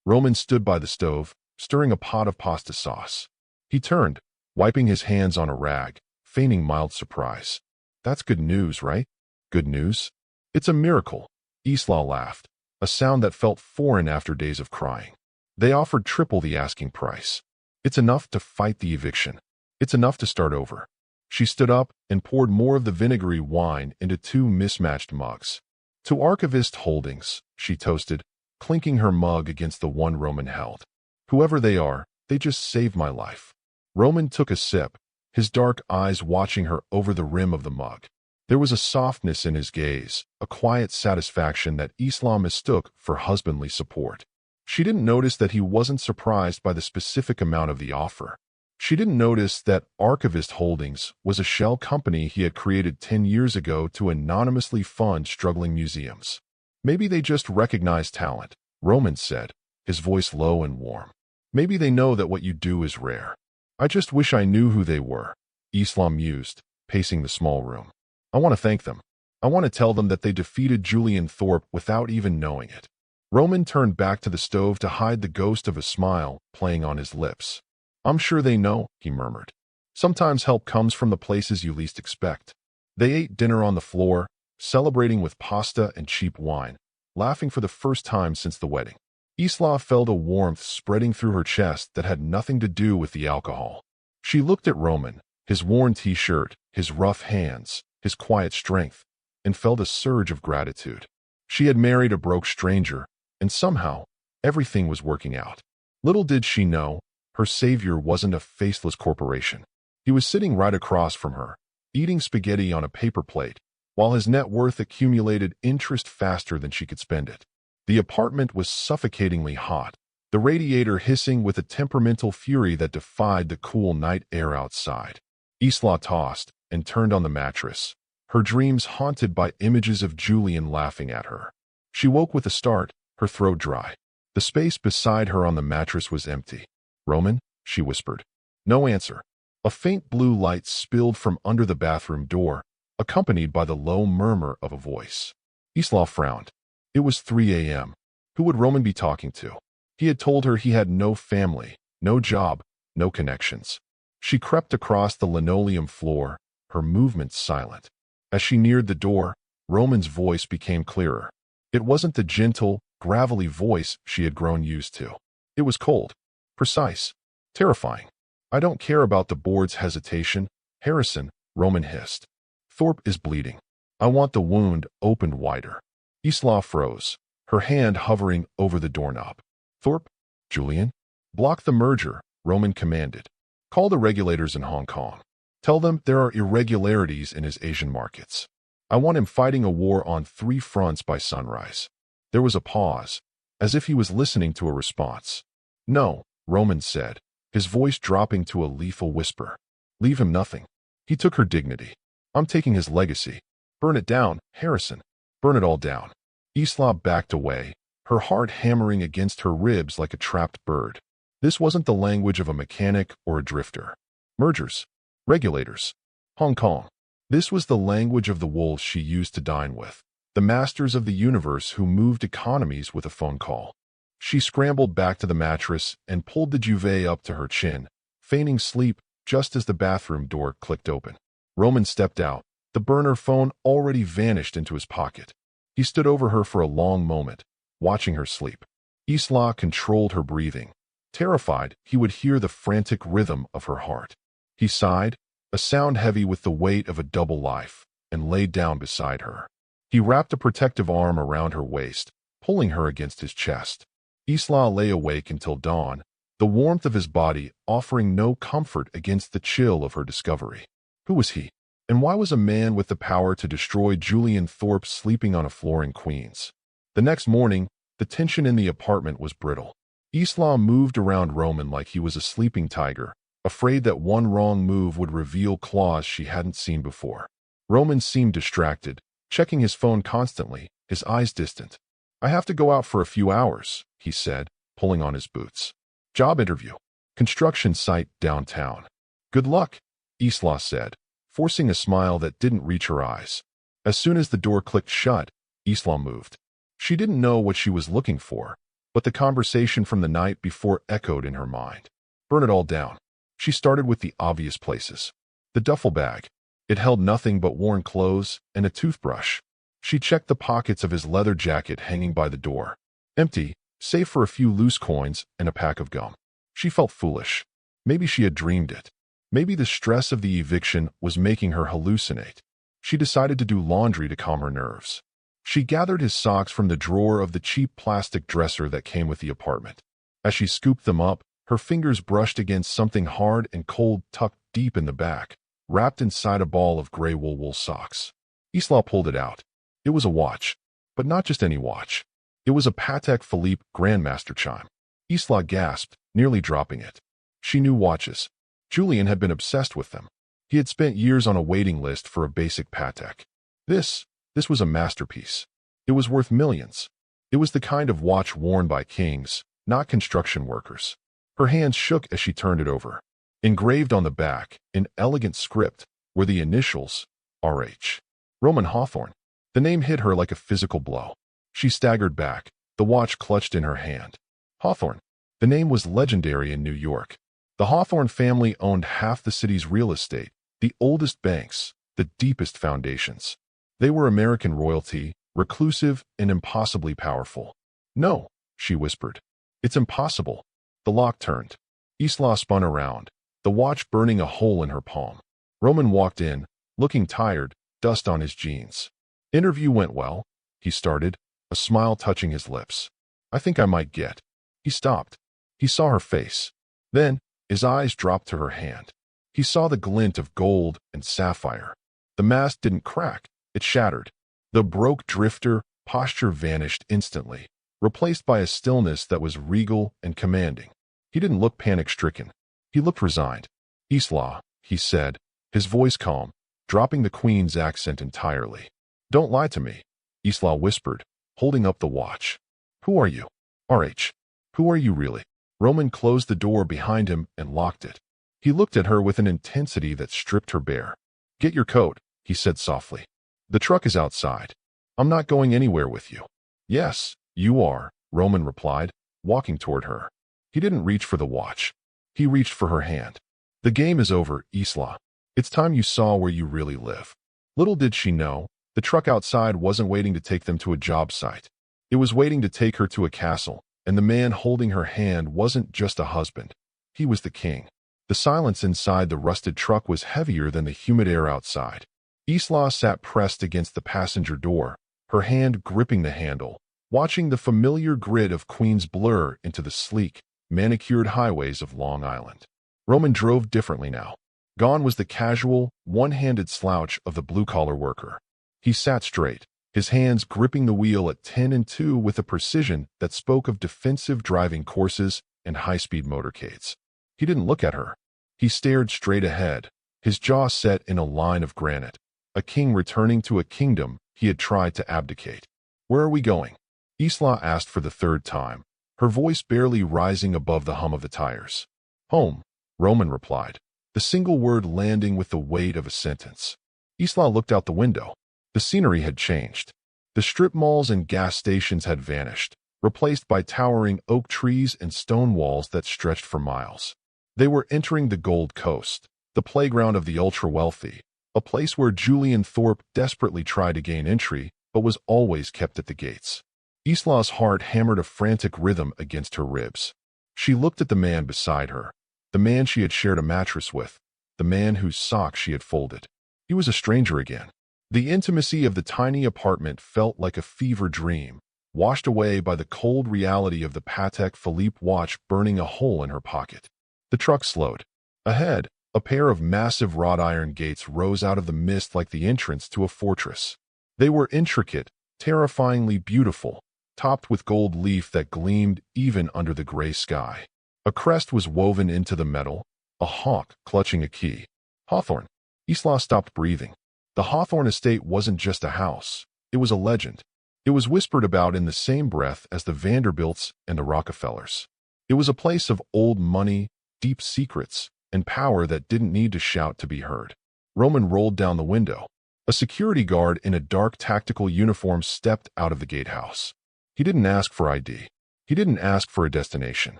Roman stood by the stove, stirring a pot of pasta sauce. He turned, wiping his hands on a rag, feigning mild surprise. "That's good news, right?" "Good news?" "It's a miracle." Isla laughed, a sound that felt foreign after days of crying. "They offered triple the asking price. It's enough to fight the eviction. It's enough to start over." She stood up and poured more of the vinegary wine into 2 mismatched mugs. "To Archivist Holdings," she toasted, clinking her mug against the one Roman held. "Whoever they are, they just saved my life." Roman took a sip, his dark eyes watching her over the rim of the mug. There was a softness in his gaze, a quiet satisfaction that Isla mistook for husbandly support. She didn't notice that he wasn't surprised by the specific amount of the offer. She didn't notice that Archivist Holdings was a shell company he had created 10 years ago to anonymously fund struggling museums. "Maybe they just recognize talent," Roman said, his voice low and warm. "Maybe they know that what you do is rare." "I just wish I knew who they were," Isla mused, pacing the small room. "I want to thank them. I want to tell them that they defeated Julian Thorpe without even knowing it." Roman turned back to the stove to hide the ghost of a smile playing on his lips. "I'm sure they know," he murmured. "Sometimes help comes from the places you least expect." They ate dinner on the floor, celebrating with pasta and cheap wine, laughing for the first time since the wedding. Isla felt a warmth spreading through her chest that had nothing to do with the alcohol. She looked at Roman, his worn t-shirt, his rough hands, his quiet strength, and felt a surge of gratitude. She had married a broke stranger, and somehow, everything was working out. Little did she know, her savior wasn't a faceless corporation. He was sitting right across from her, eating spaghetti on a paper plate, while his net worth accumulated interest faster than she could spend it. The apartment was suffocatingly hot, the radiator hissing with a temperamental fury that defied the cool night air outside. Isla tossed and turned on the mattress, her dreams haunted by images of Julian laughing at her. She woke with a start, her throat dry. The space beside her on the mattress was empty. "Roman?" she whispered. No answer. A faint blue light spilled from under the bathroom door, accompanied by the low murmur of a voice. Isla frowned. It was 3 a.m. Who would Roman be talking to? He had told her he had no family, no job, no connections. She crept across the linoleum floor, her movements silent. As she neared the door, Roman's voice became clearer. It wasn't the gentle, gravelly voice she had grown used to. It was cold, precise, terrifying. "I don't care about the board's hesitation, Harrison," Roman hissed. "Thorpe is bleeding. I want the wound opened wider." Isla froze, her hand hovering over the doorknob. "Thorpe? Julian? Block the merger," Roman commanded. "Call the regulators in Hong Kong. Tell them there are irregularities in his Asian markets. I want him fighting a war on 3 fronts by sunrise." There was a pause, as if he was listening to a response. "No," Roman said, his voice dropping to a lethal whisper. "Leave him nothing." He took her dignity. "I'm taking his legacy. Burn it down, Harrison. Burn it all down." Isla backed away, her heart hammering against her ribs like a trapped bird. This wasn't the language of a mechanic or a drifter. Mergers. Regulators. Hong Kong. This was the language of the wolves she used to dine with, the masters of the universe who moved economies with a phone call. She scrambled back to the mattress and pulled the duvet up to her chin, feigning sleep just as the bathroom door clicked open. Roman stepped out, the burner phone already vanished into his pocket. He stood over her for a long moment, watching her sleep. Isla controlled her breathing. Terrified, he would hear the frantic rhythm of her heart. He sighed, a sound heavy with the weight of a double life, and laid down beside her. He wrapped a protective arm around her waist, pulling her against his chest. Isla lay awake until dawn, the warmth of his body offering no comfort against the chill of her discovery. Who was he? And why was a man with the power to destroy Julian Thorpe sleeping on a floor in Queens? The next morning, the tension in the apartment was brittle. Isla moved around Roman like he was a sleeping tiger, afraid that one wrong move would reveal claws she hadn't seen before. Roman seemed distracted, checking his phone constantly, his eyes distant. "I have to go out for a few hours," he said, pulling on his boots. "Job interview. Construction site downtown." "Good luck," Isla said, forcing a smile that didn't reach her eyes. As soon as the door clicked shut, Isla moved. She didn't know what she was looking for, but the conversation from the night before echoed in her mind. Burn it all down. She started with the obvious places. The duffel bag. It held nothing but worn clothes and a toothbrush. She checked the pockets of his leather jacket hanging by the door. Empty, save for a few loose coins and a pack of gum. She felt foolish. Maybe she had dreamed it. Maybe the stress of the eviction was making her hallucinate. She decided to do laundry to calm her nerves. She gathered his socks from the drawer of the cheap plastic dresser that came with the apartment. As she scooped them up, her fingers brushed against something hard and cold tucked deep in the back, wrapped inside a ball of gray wool socks. Isla pulled it out. It was a watch, but not just any watch. It was a Patek Philippe Grandmaster chime. Isla gasped, nearly dropping it. She knew watches. Julian had been obsessed with them. He had spent years on a waiting list for a basic Patek. This was a masterpiece. It was worth millions. It was the kind of watch worn by kings, not construction workers. Her hands shook as she turned it over. Engraved on the back, in elegant script, were the initials, R.H. Roman Hawthorne. The name hit her like a physical blow. She staggered back, the watch clutched in her hand. Hawthorne. The name was legendary in New York. The Hawthorne family owned half the city's real estate, the oldest banks, the deepest foundations. They were American royalty, reclusive and impossibly powerful. "No," she whispered. "It's impossible." The lock turned. Isla spun around, the watch burning a hole in her palm. Roman walked in, looking tired, dust on his jeans. "Interview went well," he started, a smile touching his lips. "I think I might get." He stopped. He saw her face. Then, his eyes dropped to her hand. He saw the glint of gold and sapphire. The mask didn't crack, it shattered. The broke drifter posture vanished instantly, replaced by a stillness that was regal and commanding. He didn't look panic-stricken. He looked resigned. "Isla," he said, his voice calm, dropping the Queen's accent entirely. "Don't lie to me," Isla whispered, holding up the watch. "Who are you? RH. Who are you really?" Roman closed the door behind him and locked it. He looked at her with an intensity that stripped her bare. "Get your coat," he said softly. "The truck is outside. I'm not going anywhere with you." "Yes, you are," Roman replied, walking toward her. He didn't reach for the watch. He reached for her hand. "The game is over, Isla. It's time you saw where you really live." Little did she know, the truck outside wasn't waiting to take them to a job site. It was waiting to take her to a castle, and the man holding her hand wasn't just a husband. He was the king. The silence inside the rusted truck was heavier than the humid air outside. Isla sat pressed against the passenger door, her hand gripping the handle, watching the familiar grid of Queens blur into the sleek, manicured highways of Long Island. Roman drove differently now. Gone was the casual, one-handed slouch of the blue-collar worker. He sat straight, his hands gripping the wheel at 10 and 2 with a precision that spoke of defensive driving courses and high-speed motorcades. He didn't look at her. He stared straight ahead, his jaw set in a line of granite, a king returning to a kingdom he had tried to abdicate. "Where are we going?" Isla asked for the third time, her voice barely rising above the hum of the tires. "Home," Roman replied, the single word landing with the weight of a sentence. Isla looked out the window. The scenery had changed. The strip malls and gas stations had vanished, replaced by towering oak trees and stone walls that stretched for miles. They were entering the Gold Coast, the playground of the ultra-wealthy, a place where Julian Thorpe desperately tried to gain entry, but was always kept at the gates. Isla's heart hammered a frantic rhythm against her ribs. She looked at the man beside her, the man she had shared a mattress with, the man whose socks she had folded. He was a stranger again. The intimacy of the tiny apartment felt like a fever dream, washed away by the cold reality of the Patek Philippe watch burning a hole in her pocket. The truck slowed. Ahead, a pair of massive wrought iron gates rose out of the mist like the entrance to a fortress. They were intricate, terrifyingly beautiful, topped with gold leaf that gleamed even under the gray sky. A crest was woven into the metal, a hawk clutching a key. Hawthorne. Isla stopped breathing. The Hawthorne estate wasn't just a house. It was a legend. It was whispered about in the same breath as the Vanderbilts and the Rockefellers. It was a place of old money, deep secrets, and power that didn't need to shout to be heard. Roman rolled down the window. A security guard in a dark tactical uniform stepped out of the gatehouse. He didn't ask for ID. He didn't ask for a destination.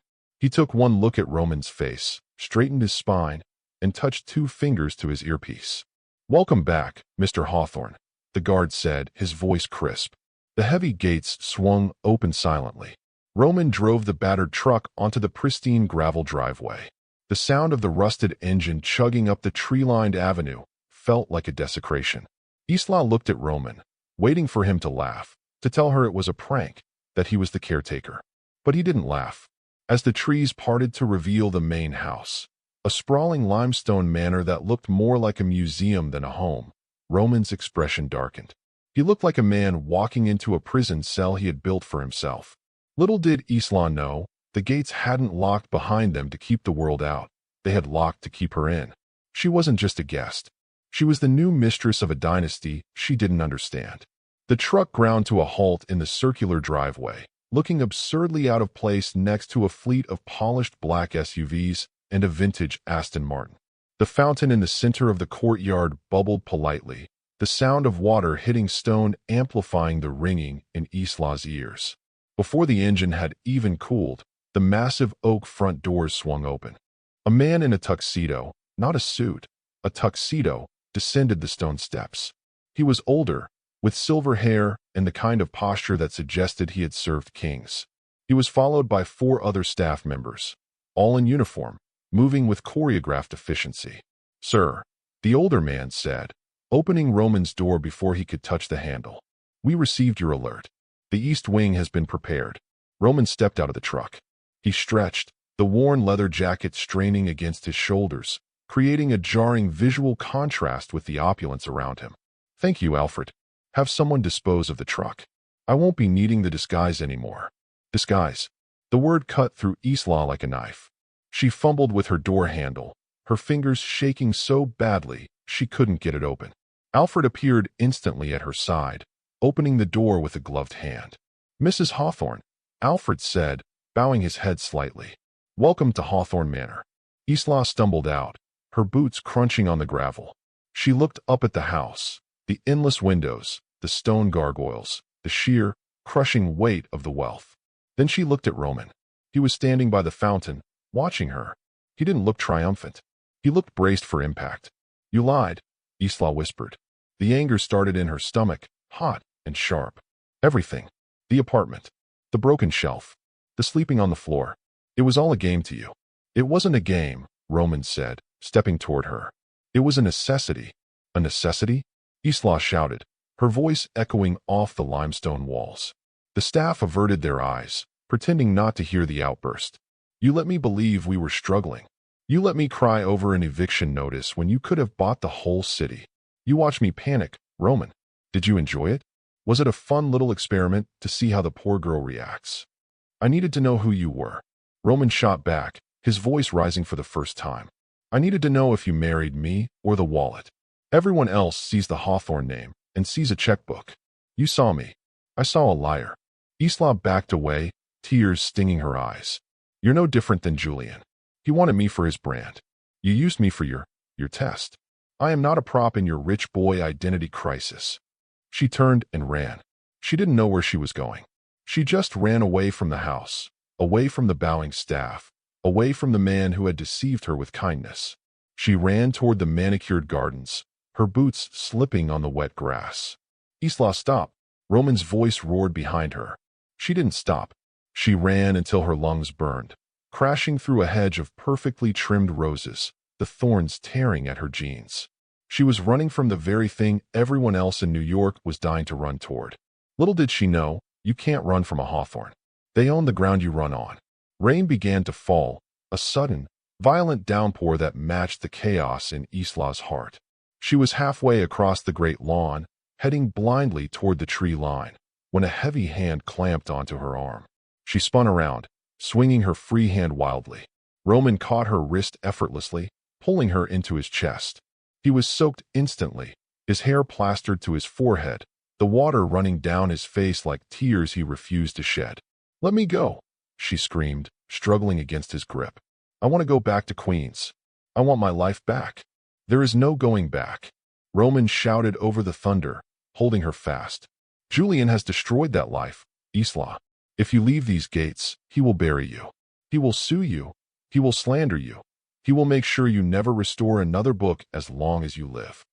He took one look at Roman's face, straightened his spine, and touched 2 fingers to his earpiece. "Welcome back, Mr. Hawthorne," the guard said, his voice crisp. The heavy gates swung open silently. Roman drove the battered truck onto the pristine gravel driveway. The sound of the rusted engine chugging up the tree-lined avenue felt like a desecration. Isla looked at Roman, waiting for him to laugh, to tell her it was a prank, that he was the caretaker. But he didn't laugh. As the trees parted to reveal the main house, a sprawling limestone manor that looked more like a museum than a home, Roman's expression darkened. He looked like a man walking into a prison cell he had built for himself. Little did Isla know, the gates hadn't locked behind them to keep the world out. They had locked to keep her in. She wasn't just a guest. She was the new mistress of a dynasty she didn't understand. The truck ground to a halt in the circular driveway, looking absurdly out of place next to a fleet of polished black SUVs and a vintage Aston Martin. The fountain in the center of the courtyard bubbled politely, the sound of water hitting stone amplifying the ringing in Isla's ears. Before the engine had even cooled, the massive oak front doors swung open. A man in a tuxedo, not a suit, a tuxedo, descended the stone steps. He was older, with silver hair and the kind of posture that suggested he had served kings. He was followed by 4 other staff members, all in uniform, moving with choreographed efficiency. "Sir," the older man said, opening Roman's door before he could touch the handle. "We received your alert. The East Wing has been prepared." Roman stepped out of the truck. He stretched, the worn leather jacket straining against his shoulders, creating a jarring visual contrast with the opulence around him. "Thank you, Alfred. Have someone dispose of the truck. I won't be needing the disguise anymore." Disguise. The word cut through Isla like a knife. She fumbled with her door handle, her fingers shaking so badly she couldn't get it open. Alfred appeared instantly at her side, opening the door with a gloved hand. "Mrs. Hawthorne," Alfred said, bowing his head slightly. "Welcome to Hawthorne Manor." Isla stumbled out, her boots crunching on the gravel. She looked up at the house, the endless windows, the stone gargoyles, the sheer, crushing weight of the wealth. Then she looked at Roman. He was standing by the fountain, watching her. He didn't look triumphant. He looked braced for impact. "You lied," Isla whispered. The anger started in her stomach, hot and sharp. "Everything. The apartment. The broken shelf. The sleeping on the floor. It was all a game to you." "It wasn't a game," Roman said, stepping toward her. "It was a necessity." "A necessity?" Isla shouted, her voice echoing off the limestone walls. The staff averted their eyes, pretending not to hear the outburst. "You let me believe we were struggling. You let me cry over an eviction notice when you could have bought the whole city. You watched me panic, Roman. Did you enjoy it? Was it a fun little experiment to see how the poor girl reacts?" "I needed to know who you were." Roman shot back, his voice rising for the first time. "I needed to know if you married me or the wallet. Everyone else sees the Hawthorne name and sees a checkbook. You saw me. I saw a liar." Isla backed away, tears stinging her eyes. "You're no different than Julian. He wanted me for his brand. You used me for your test. I am not a prop in your rich boy identity crisis." She turned and ran. She didn't know where she was going. She just ran away from the house, away from the bowing staff, away from the man who had deceived her with kindness. She ran toward the manicured gardens, her boots slipping on the wet grass. "Isla, stop!" Roman's voice roared behind her. She didn't stop. She ran until her lungs burned, crashing through a hedge of perfectly trimmed roses, the thorns tearing at her jeans. She was running from the very thing everyone else in New York was dying to run toward. Little did she know, you can't run from a Hawthorne. They own the ground you run on. Rain began to fall, a sudden, violent downpour that matched the chaos in Isla's heart. She was halfway across the great lawn, heading blindly toward the tree line, when a heavy hand clamped onto her arm. She spun around, swinging her free hand wildly. Roman caught her wrist effortlessly, pulling her into his chest. He was soaked instantly, his hair plastered to his forehead, the water running down his face like tears he refused to shed. "Let me go," she screamed, struggling against his grip. "I want to go back to Queens. I want my life back." "There is no going back," Roman shouted over the thunder, holding her fast. "Julian has destroyed that life, Isla. If you leave these gates, he will bury you. He will sue you. He will slander you. He will make sure you never restore another book as long as you live."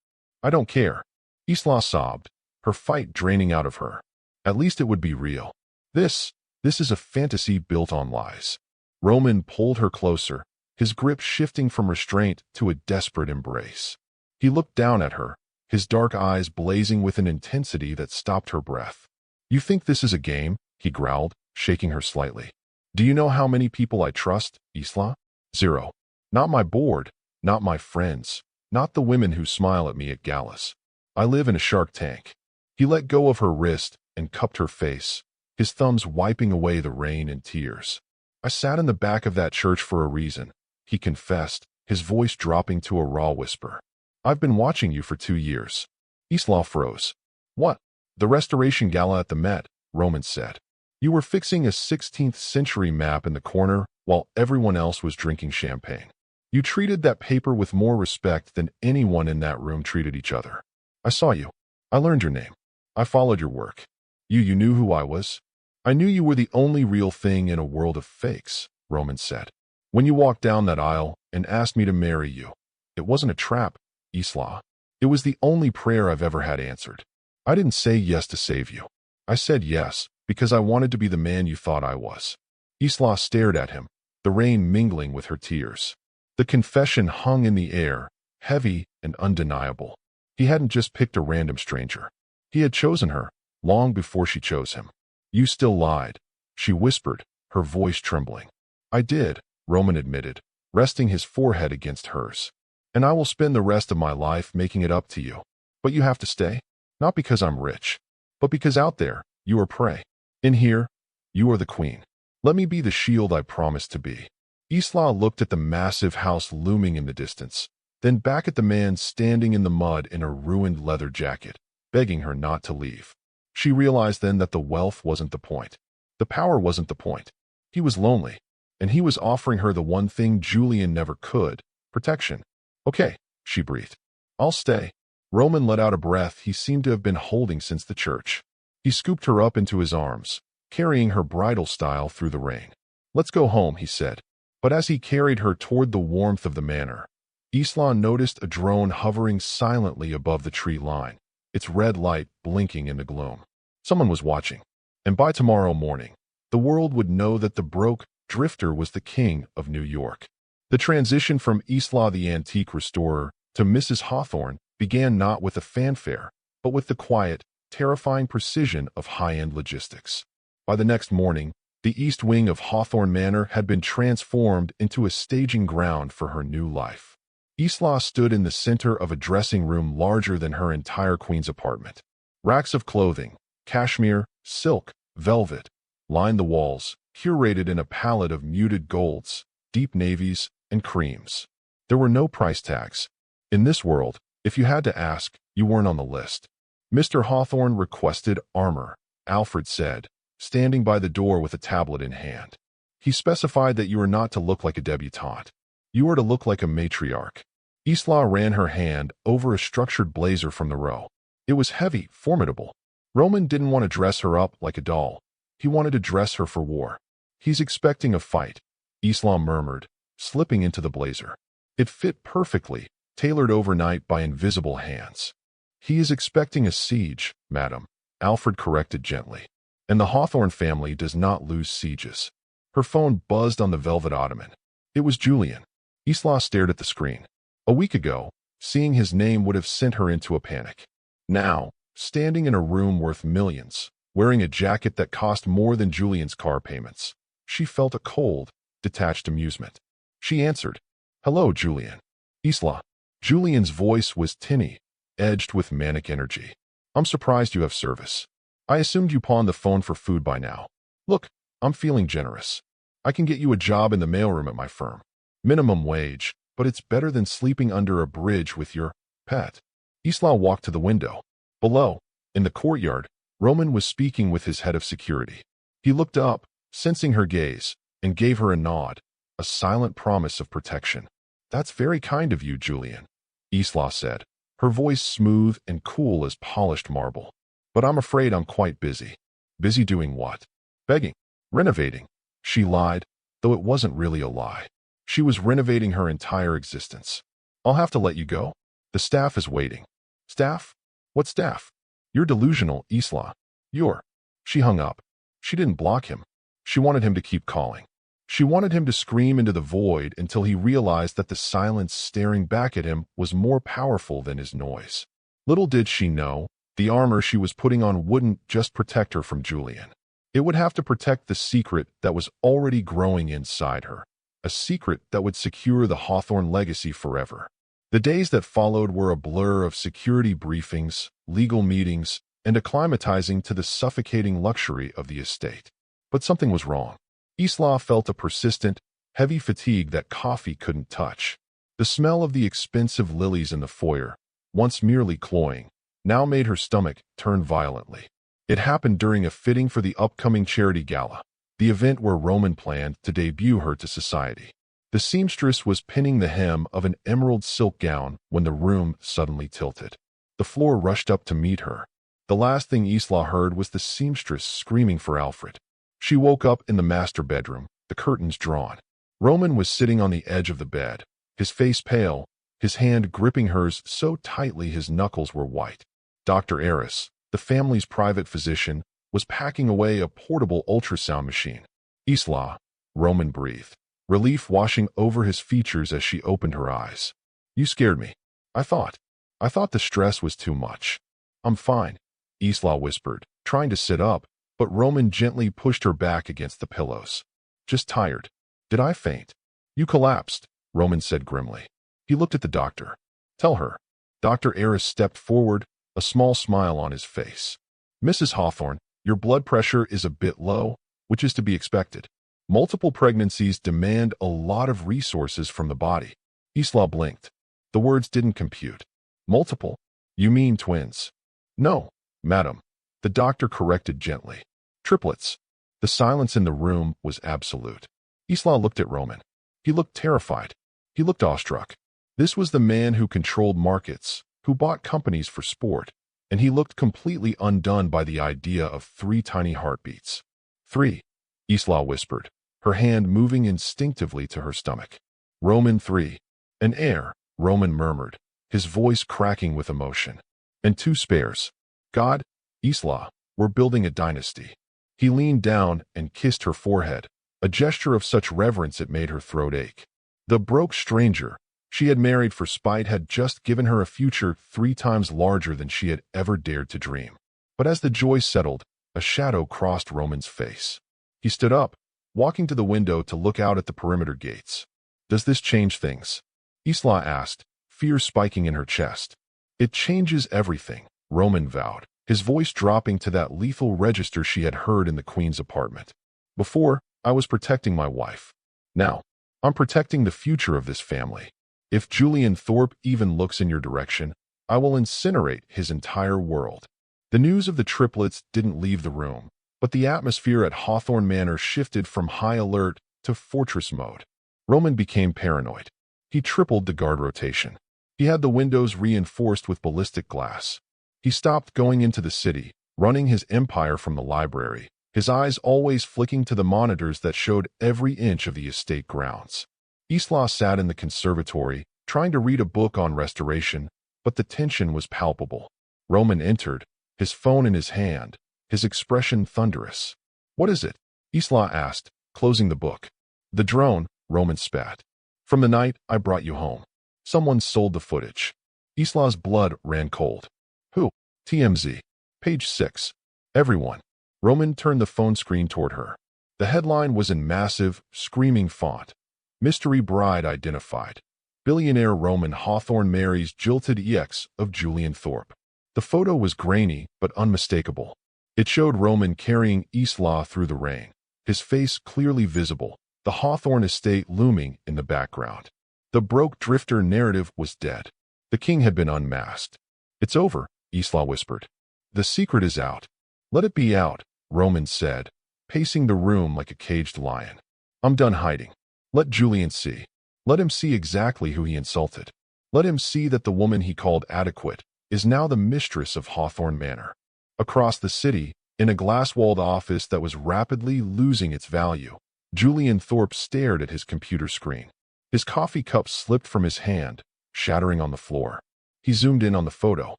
"I don't care." Isla sobbed, her fight draining out of her. "At least it would be real. This is a fantasy built on lies." Roman pulled her closer, his grip shifting from restraint to a desperate embrace. He looked down at her, his dark eyes blazing with an intensity that stopped her breath. "You think this is a game?" he growled, shaking her slightly. "Do you know how many people I trust, Isla? 0. Not my board, not my friends, not the women who smile at me at galas. I live in a shark tank." He let go of her wrist and cupped her face, his thumbs wiping away the rain and tears. "I sat in the back of that church for a reason," he confessed, his voice dropping to a raw whisper. "I've been watching you for 2 years." Isla froze. "What?" "The Restoration Gala at the Met," Roman said. "You were fixing a 16th century map in the corner while everyone else was drinking champagne. You treated that paper with more respect than anyone in that room treated each other. I saw you. I learned your name. I followed your work. You knew who I was. I knew you were the only real thing in a world of fakes," Roman said. "When you walked down that aisle and asked me to marry you, it wasn't a trap, Isla. It was the only prayer I've ever had answered. I didn't say yes to save you. I said yes because I wanted to be the man you thought I was." Isla stared at him, the rain mingling with her tears. The confession hung in the air, heavy and undeniable. He hadn't just picked a random stranger. He had chosen her, long before she chose him. "You still lied," she whispered, her voice trembling. "I did," Roman admitted, resting his forehead against hers. "And I will spend the rest of my life making it up to you. But you have to stay. Not because I'm rich, but because out there, you are prey. In here, you are the queen. Let me be the shield I promised to be." Isla looked at the massive house looming in the distance, then back at the man standing in the mud in a ruined leather jacket, begging her not to leave. She realized then that the wealth wasn't the point. The power wasn't the point. He was lonely, and he was offering her the one thing Julian never could: protection. Okay, she breathed. I'll stay. Roman let out a breath he seemed to have been holding since the church. He scooped her up into his arms, carrying her bridal style through the rain. Let's go home, he said. But as he carried her toward the warmth of the manor, Isla noticed a drone hovering silently above the tree line, its red light blinking in the gloom. Someone was watching, and by tomorrow morning, the world would know that the broke drifter was the king of New York. The transition from Isla the antique restorer to Mrs. Hawthorne began not with a fanfare, but with the quiet, terrifying precision of high-end logistics. By the next morning, the east wing of Hawthorne Manor had been transformed into a staging ground for her new life. Isla stood in the center of a dressing room larger than her entire queen's apartment. Racks of clothing, cashmere, silk, velvet, lined the walls, curated in a palette of muted golds, deep navies, and creams. There were no price tags. In this world, if you had to ask, you weren't on the list. Mr. Hawthorne requested armor, Alfred said, standing by the door with a tablet in hand. He specified that you are not to look like a debutante. You are to look like a matriarch. Isla ran her hand over a structured blazer from the row. It was heavy, formidable. Roman didn't want to dress her up like a doll. He wanted to dress her for war. He's expecting a fight, Isla murmured, slipping into the blazer. It fit perfectly, tailored overnight by invisible hands. He is expecting a siege, madam, Alfred corrected gently. And the Hawthorne family does not lose sieges. Her phone buzzed on the velvet ottoman. It was Julian. Isla stared at the screen. A week ago, seeing his name would have sent her into a panic. Now, standing in a room worth millions, wearing a jacket that cost more than Julian's car payments, she felt a cold, detached amusement. She answered, "Hello, Julian." Isla. Julian's voice was tinny, edged with manic energy. "I'm surprised you have service. I assumed you pawned the phone for food by now. Look, I'm feeling generous. I can get you a job in the mailroom at my firm. Minimum wage, but it's better than sleeping under a bridge with your pet." Isla walked to the window. Below, in the courtyard, Roman was speaking with his head of security. He looked up, sensing her gaze, and gave her a nod, a silent promise of protection. "That's very kind of you, Julian," Isla said, her voice smooth and cool as polished marble. "But I'm afraid I'm quite busy." "Busy doing what?" "Begging. Renovating." She lied, though it wasn't really a lie. She was renovating her entire existence. "I'll have to let you go. The staff is waiting." "Staff? What staff?" "You're delusional, Isla. You're—" She hung up. She didn't block him. She wanted him to keep calling. She wanted him to scream into the void until he realized that the silence staring back at him was more powerful than his noise. Little did she know, the armor she was putting on wouldn't just protect her from Julian. It would have to protect the secret that was already growing inside her, a secret that would secure the Hawthorne legacy forever. The days that followed were a blur of security briefings, legal meetings, and acclimatizing to the suffocating luxury of the estate. But something was wrong. Isla felt a persistent, heavy fatigue that coffee couldn't touch. The smell of the expensive lilies in the foyer, once merely cloying, now made her stomach turn violently. It happened during a fitting for the upcoming charity gala, the event where Roman planned to debut her to society. The seamstress was pinning the hem of an emerald silk gown when the room suddenly tilted. The floor rushed up to meet her. The last thing Isla heard was the seamstress screaming for Alfred. She woke up in the master bedroom, the curtains drawn. Roman was sitting on the edge of the bed, his face pale, his hand gripping hers so tightly his knuckles were white. Dr. Eris, the family's private physician, was packing away a portable ultrasound machine. "Isla," Roman breathed, relief washing over his features as she opened her eyes. "You scared me. I thought the stress was too much." "I'm fine," Isla whispered, trying to sit up, but Roman gently pushed her back against the pillows. "Just tired." "Did I faint?" "You collapsed," Roman said grimly. He looked at the doctor. "Tell her." Dr. Eris stepped forward, a small smile on his face. "Mrs. Hawthorne, your blood pressure is a bit low, which is to be expected. Multiple pregnancies demand a lot of resources from the body." Isla blinked. The words didn't compute. Multiple? You mean twins? No, madam. The doctor corrected gently. Triplets. The silence in the room was absolute. Isla looked at Roman. He looked terrified. He looked awestruck. This was the man who controlled markets, who bought companies for sport, and he looked completely undone by the idea of 3 tiny heartbeats. 3, Isla whispered, her hand moving instinctively to her stomach. Roman 3. An heir, Roman murmured, his voice cracking with emotion. And 2 spares. God, Isla, we're building a dynasty. He leaned down and kissed her forehead, a gesture of such reverence it made her throat ache. The broke stranger she had married for spite had just given her a future 3 times larger than she had ever dared to dream. But as the joy settled, a shadow crossed Roman's face. He stood up, walking to the window to look out at the perimeter gates. Does this change things? Isla asked, fear spiking in her chest. It changes everything, Roman vowed, his voice dropping to that lethal register she had heard in the Queen's apartment. Before, I was protecting my wife. Now, I'm protecting the future of this family. If Julian Thorpe even looks in your direction, I will incinerate his entire world. The news of the triplets didn't leave the room, but the atmosphere at Hawthorne Manor shifted from high alert to fortress mode. Roman became paranoid. He tripled the guard rotation. He had the windows reinforced with ballistic glass. He stopped going into the city, running his empire from the library, his eyes always flicking to the monitors that showed every inch of the estate grounds. Isla sat in the conservatory, trying to read a book on restoration, but the tension was palpable. Roman entered, his phone in his hand, his expression thunderous. What is it? Isla asked, closing the book. The drone, Roman spat. From the night I brought you home. Someone sold the footage. Isla's blood ran cold. Who? TMZ. Page 6. Everyone. Roman turned the phone screen toward her. The headline was in massive, screaming font. Mystery bride identified. Billionaire Roman Hawthorne marries jilted ex of Julian Thorpe. The photo was grainy but unmistakable. It showed Roman carrying Isla through the rain, his face clearly visible, the Hawthorne estate looming in the background. The broke drifter narrative was dead. The king had been unmasked. It's over, Isla whispered. The secret is out. Let it be out, Roman said, pacing the room like a caged lion. I'm done hiding. Let Julian see. Let him see exactly who he insulted. Let him see that the woman he called adequate is now the mistress of Hawthorne Manor. Across the city, in a glass-walled office that was rapidly losing its value, Julian Thorpe stared at his computer screen. His coffee cup slipped from his hand, shattering on the floor. He zoomed in on the photo.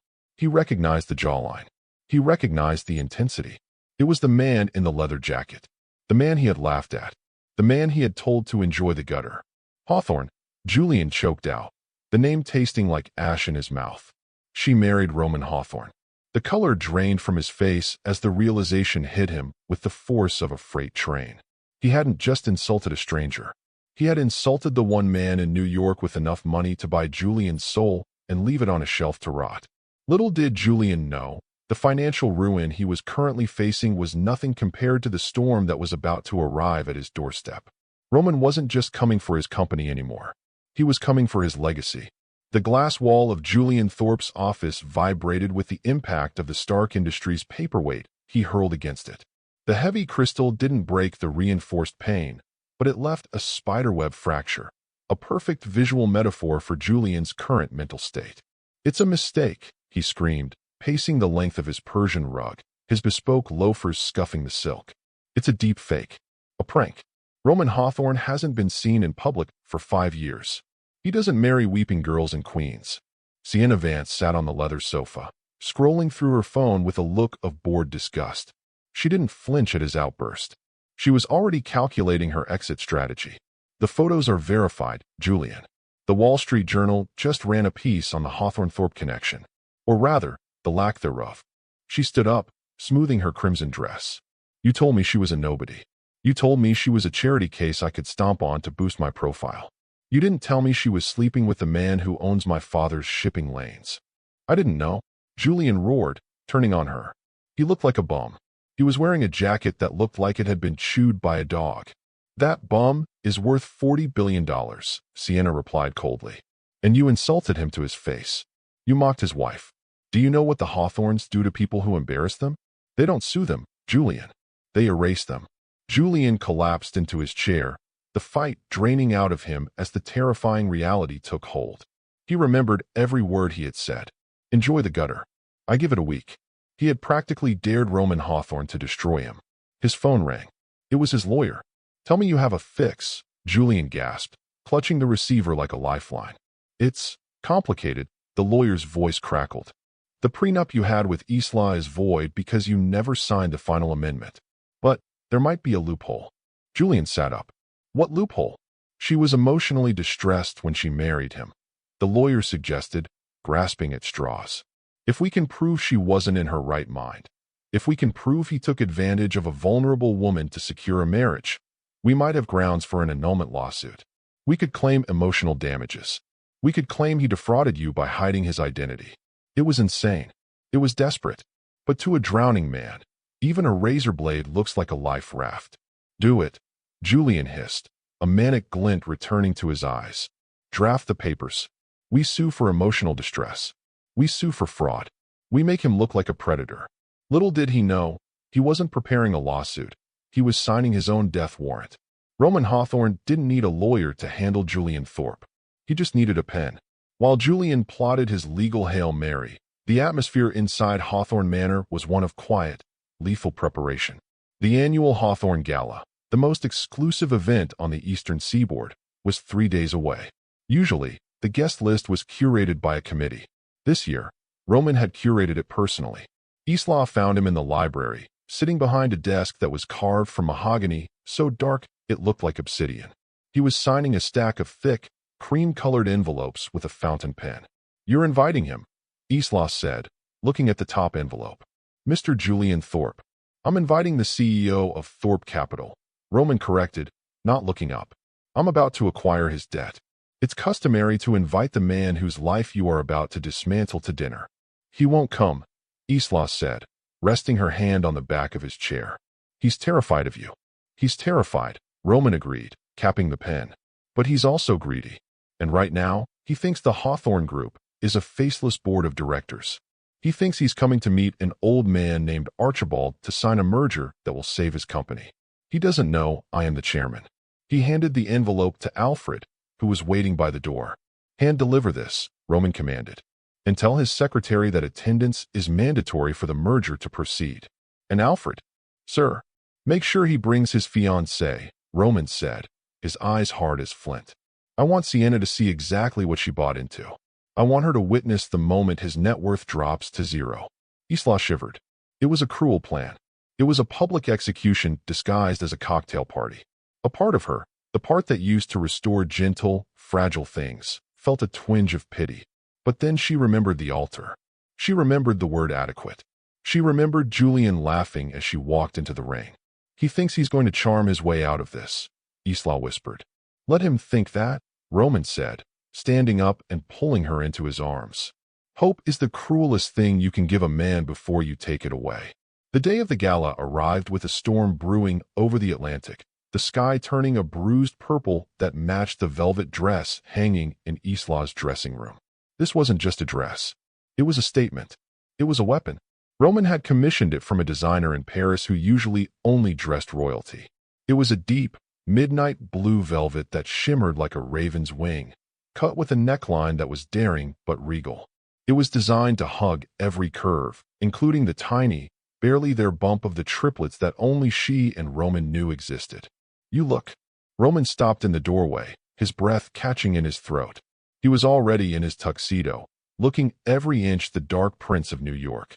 He recognized the jawline. He recognized the intensity. It was the man in the leather jacket. The man he had laughed at. The man he had told to enjoy the gutter. Hawthorne, Julian choked out, the name tasting like ash in his mouth. She married Roman Hawthorne. The color drained from his face as the realization hit him with the force of a freight train. He hadn't just insulted a stranger. He had insulted the one man in New York with enough money to buy Julian's soul and leave it on a shelf to rot. Little did Julian know, the financial ruin he was currently facing was nothing compared to the storm that was about to arrive at his doorstep. Roman wasn't just coming for his company anymore. He was coming for his legacy. The glass wall of Julian Thorpe's office vibrated with the impact of the Stark Industries paperweight he hurled against it. The heavy crystal didn't break the reinforced pane, but it left a spiderweb fracture, a perfect visual metaphor for Julian's current mental state. It's a mistake, he screamed, pacing the length of his Persian rug, his bespoke loafers scuffing the silk. It's a deep fake. A prank. Roman Hawthorne hasn't been seen in public for 5 years. He doesn't marry weeping girls and queens. Sienna Vance sat on the leather sofa, scrolling through her phone with a look of bored disgust. She didn't flinch at his outburst. She was already calculating her exit strategy. The photos are verified, Julian. The Wall Street Journal just ran a piece on the Hawthorne-Thorpe connection. Or rather, the lack thereof. She stood up, smoothing her crimson dress. You told me she was a nobody. You told me she was a charity case I could stomp on to boost my profile. You didn't tell me she was sleeping with the man who owns my father's shipping lanes. I didn't know, Julian roared, turning on her. He looked like a bum. He was wearing a jacket that looked like it had been chewed by a dog. That bum is worth $40 billion, Sienna replied coldly. And you insulted him to his face. You mocked his wife. Do you know what the Hawthorns do to people who embarrass them? They don't sue them, Julian. They erase them. Julian collapsed into his chair, the fight draining out of him as the terrifying reality took hold. He remembered every word he had said. Enjoy the gutter. I give it a week. He had practically dared Roman Hawthorne to destroy him. His phone rang. It was his lawyer. Tell me you have a fix, Julian gasped, clutching the receiver like a lifeline. It's complicated, the lawyer's voice crackled. The prenup you had with Isla is void because you never signed the final amendment. But there might be a loophole. Julian sat up. What loophole? She was emotionally distressed when she married him. The lawyer suggested, grasping at straws. If we can prove she wasn't in her right mind, if we can prove he took advantage of a vulnerable woman to secure a marriage, we might have grounds for an annulment lawsuit. We could claim emotional damages. We could claim he defrauded you by hiding his identity. It was insane. It was desperate. But to a drowning man, even a razor blade looks like a life raft. Do it, Julian hissed, a manic glint returning to his eyes. Draft the papers. We sue for emotional distress. We sue for fraud. We make him look like a predator. Little did he know, he wasn't preparing a lawsuit. He was signing his own death warrant. Roman Hawthorne didn't need a lawyer to handle Julian Thorpe. He just needed a pen. While Julian plotted his legal Hail Mary, the atmosphere inside Hawthorne Manor was one of quiet, lethal preparation. The annual Hawthorne Gala, the most exclusive event on the Eastern Seaboard, was 3 days away. Usually, the guest list was curated by a committee. This year, Roman had curated it personally. Isla found him in the library, sitting behind a desk that was carved from mahogany, so dark it looked like obsidian. He was signing a stack of thick, cream-colored envelopes with a fountain pen. You're inviting him, Isla said, looking at the top envelope. Mr. Julian Thorpe. I'm inviting the CEO of Thorpe Capital, Roman corrected, not looking up. I'm about to acquire his debt. It's customary to invite the man whose life you are about to dismantle to dinner. He won't come, Isla said, resting her hand on the back of his chair. He's terrified of you. He's terrified, Roman agreed, capping the pen. But he's also greedy. And right now, he thinks the Hawthorne Group is a faceless board of directors. He thinks he's coming to meet an old man named Archibald to sign a merger that will save his company. He doesn't know I am the chairman. He handed the envelope to Alfred, who was waiting by the door. Hand-deliver this, Roman commanded. And tell his secretary that attendance is mandatory for the merger to proceed. And Alfred, sir, make sure he brings his fiancée, Roman said, his eyes hard as flint. I want Sienna to see exactly what she bought into. I want her to witness the moment his net worth drops to zero. Isla shivered. It was a cruel plan. It was a public execution disguised as a cocktail party. A part of her, the part that used to restore gentle, fragile things, felt a twinge of pity. But then she remembered the altar. She remembered the word adequate. She remembered Julian laughing as she walked into the ring. He thinks he's going to charm his way out of this, Isla whispered. Let him think that, Roman said, standing up and pulling her into his arms. Hope is the cruelest thing you can give a man before you take it away. The day of the gala arrived with a storm brewing over the Atlantic, the sky turning a bruised purple that matched the velvet dress hanging in Isla's dressing room. This wasn't just a dress. It was a statement. It was a weapon. Roman had commissioned it from a designer in Paris who usually only dressed royalty. It was a deep, midnight blue velvet that shimmered like a raven's wing, cut with a neckline that was daring but regal. It was designed to hug every curve, including the tiny, barely there bump of the triplets that only she and Roman knew existed. You look. Roman stopped in the doorway, his breath catching in his throat. He was already in his tuxedo, looking every inch the Dark Prince of New York.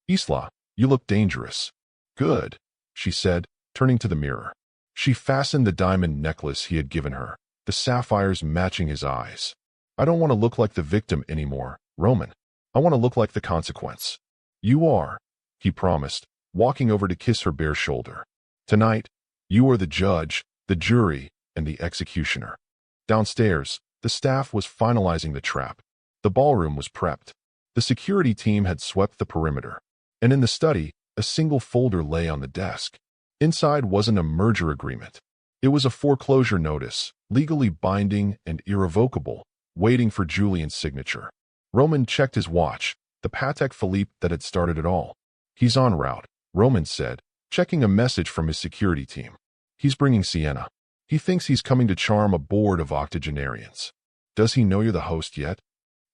Isla, you look dangerous. Good, she said, turning to the mirror. She fastened the diamond necklace he had given her, the sapphires matching his eyes. I don't want to look like the victim anymore, Roman. I want to look like the consequence. You are, he promised, walking over to kiss her bare shoulder. Tonight, you are the judge, the jury, and the executioner. Downstairs, the staff was finalizing the trap. The ballroom was prepped. The security team had swept the perimeter. And in the study, a single folder lay on the desk. Inside wasn't a merger agreement. It was a foreclosure notice, legally binding and irrevocable, waiting for Julian's signature. Roman checked his watch, the Patek Philippe that had started it all. "He's en route," Roman said, checking a message from his security team. "He's bringing Sienna. He thinks he's coming to charm a board of octogenarians. Does he know you're the host yet?"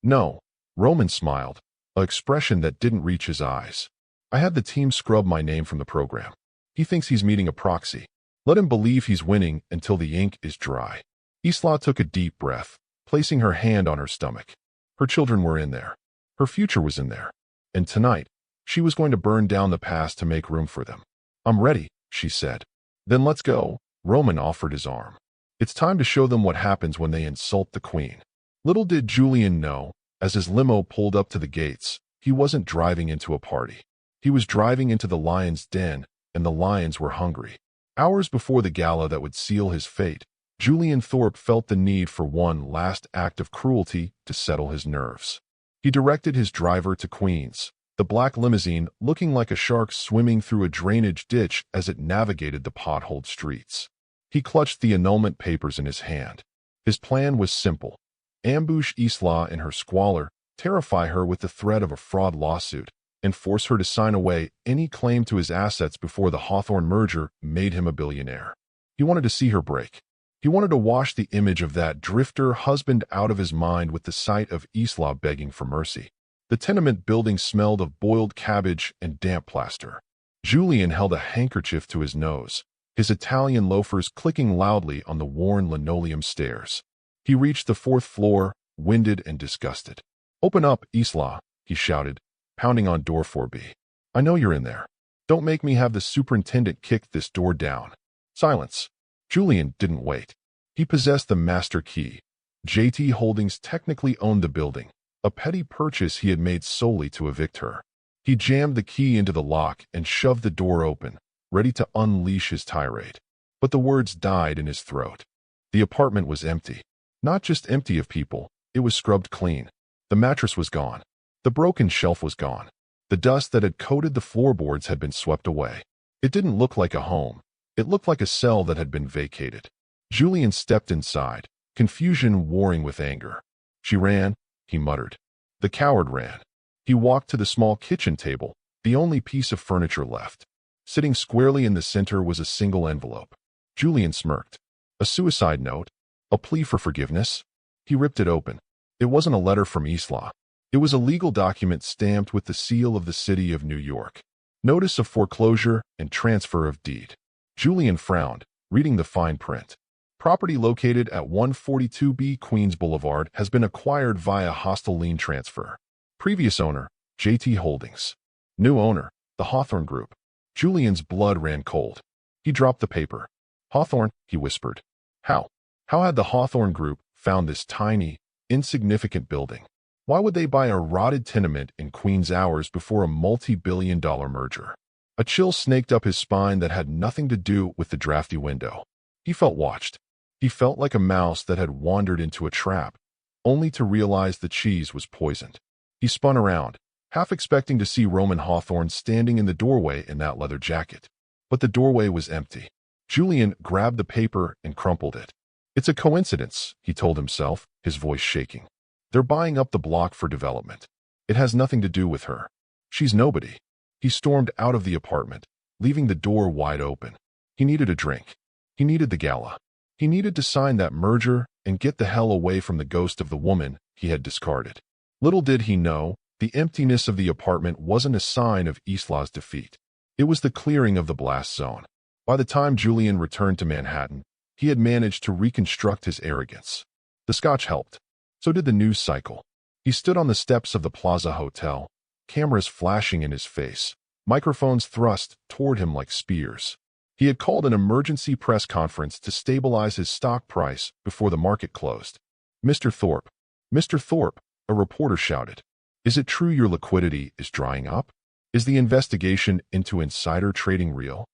"No." Roman smiled, an expression that didn't reach his eyes. "I had the team scrub my name from the program. He thinks he's meeting a proxy. Let him believe he's winning until the ink is dry." Isla took a deep breath, placing her hand on her stomach. Her children were in there. Her future was in there. And tonight, she was going to burn down the past to make room for them. "I'm ready," she said. "Then let's go." Roman offered his arm. "It's time to show them what happens when they insult the queen." Little did Julian know, as his limo pulled up to the gates, he wasn't driving into a party. He was driving into the lion's den, and the lions were hungry. Hours before the gala that would seal his fate, Julian Thorpe felt the need for one last act of cruelty to settle his nerves. He directed his driver to Queens, the black limousine looking like a shark swimming through a drainage ditch as it navigated the potholed streets. He clutched the annulment papers in his hand. His plan was simple: ambush Isla in her squalor, terrify her with the threat of a fraud lawsuit, and force her to sign away any claim to his assets before the Hawthorne merger made him a billionaire. He wanted to see her break. He wanted to wash the image of that drifter husband out of his mind with the sight of Isla begging for mercy. The tenement building smelled of boiled cabbage and damp plaster. Julian held a handkerchief to his nose, his Italian loafers clicking loudly on the worn linoleum stairs. He reached the 4th floor, winded and disgusted. "Open up, Isla," he shouted, pounding on door 4B. "I know you're in there. Don't make me have the superintendent kick this door down." Silence. Julian didn't wait. He possessed the master key. JT Holdings technically owned the building, a petty purchase he had made solely to evict her. He jammed the key into the lock and shoved the door open, ready to unleash his tirade. But the words died in his throat. The apartment was empty. Not just empty of people, it was scrubbed clean. The mattress was gone. The broken shelf was gone. The dust that had coated the floorboards had been swept away. It didn't look like a home. It looked like a cell that had been vacated. Julian stepped inside, confusion warring with anger. "She ran," he muttered. The coward ran. He walked to the small kitchen table, the only piece of furniture left. Sitting squarely in the center was a single envelope. Julian smirked. A suicide note? A plea for forgiveness? He ripped it open. It wasn't a letter from Isla. It was a legal document stamped with the seal of the city of New York. Notice of foreclosure and transfer of deed. Julian frowned, reading the fine print. Property located at 142B Queens Boulevard has been acquired via hostile lien transfer. Previous owner, JT Holdings. New owner, the Hawthorne Group. Julian's blood ran cold. He dropped the paper. "Hawthorne," he whispered. How? How had the Hawthorne Group found this tiny, insignificant building? Why would they buy a rotted tenement in Queens hours before a multi-billion-dollar merger? A chill snaked up his spine that had nothing to do with the drafty window. He felt watched. He felt like a mouse that had wandered into a trap, only to realize the cheese was poisoned. He spun around, half expecting to see Roman Hawthorne standing in the doorway in that leather jacket. But the doorway was empty. Julian grabbed the paper and crumpled it. "It's a coincidence," he told himself, his voice shaking. "They're buying up the block for development. It has nothing to do with her. She's nobody." He stormed out of the apartment, leaving the door wide open. He needed a drink. He needed the gala. He needed to sign that merger and get the hell away from the ghost of the woman he had discarded. Little did he know, the emptiness of the apartment wasn't a sign of Isla's defeat. It was the clearing of the blast zone. By the time Julian returned to Manhattan, he had managed to reconstruct his arrogance. The scotch helped. So did the news cycle. He stood on the steps of the Plaza Hotel, cameras flashing in his face, microphones thrust toward him like spears. He had called an emergency press conference to stabilize his stock price before the market closed. "Mr. Thorpe, Mr. Thorpe," a reporter shouted. "Is it true your liquidity is drying up? Is the investigation into insider trading real?"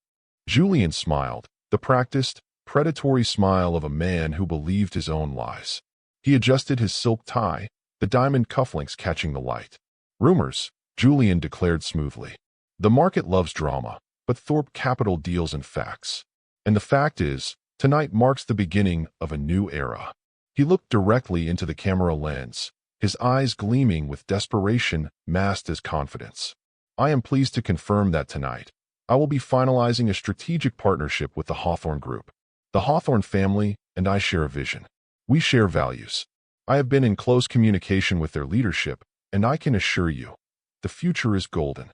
Julian smiled, the practiced, predatory smile of a man who believed his own lies. He adjusted his silk tie, the diamond cufflinks catching the light. "Rumors," Julian declared smoothly. "The market loves drama, but Thorpe Capital deals in facts. And the fact is, tonight marks the beginning of a new era." He looked directly into the camera lens, his eyes gleaming with desperation masked as confidence. I am pleased to confirm that tonight, I will be finalizing a strategic partnership with the Hawthorne Group. The Hawthorne family and I share a vision. We share values. I have been in close communication with their leadership, and I can assure you, the future is golden.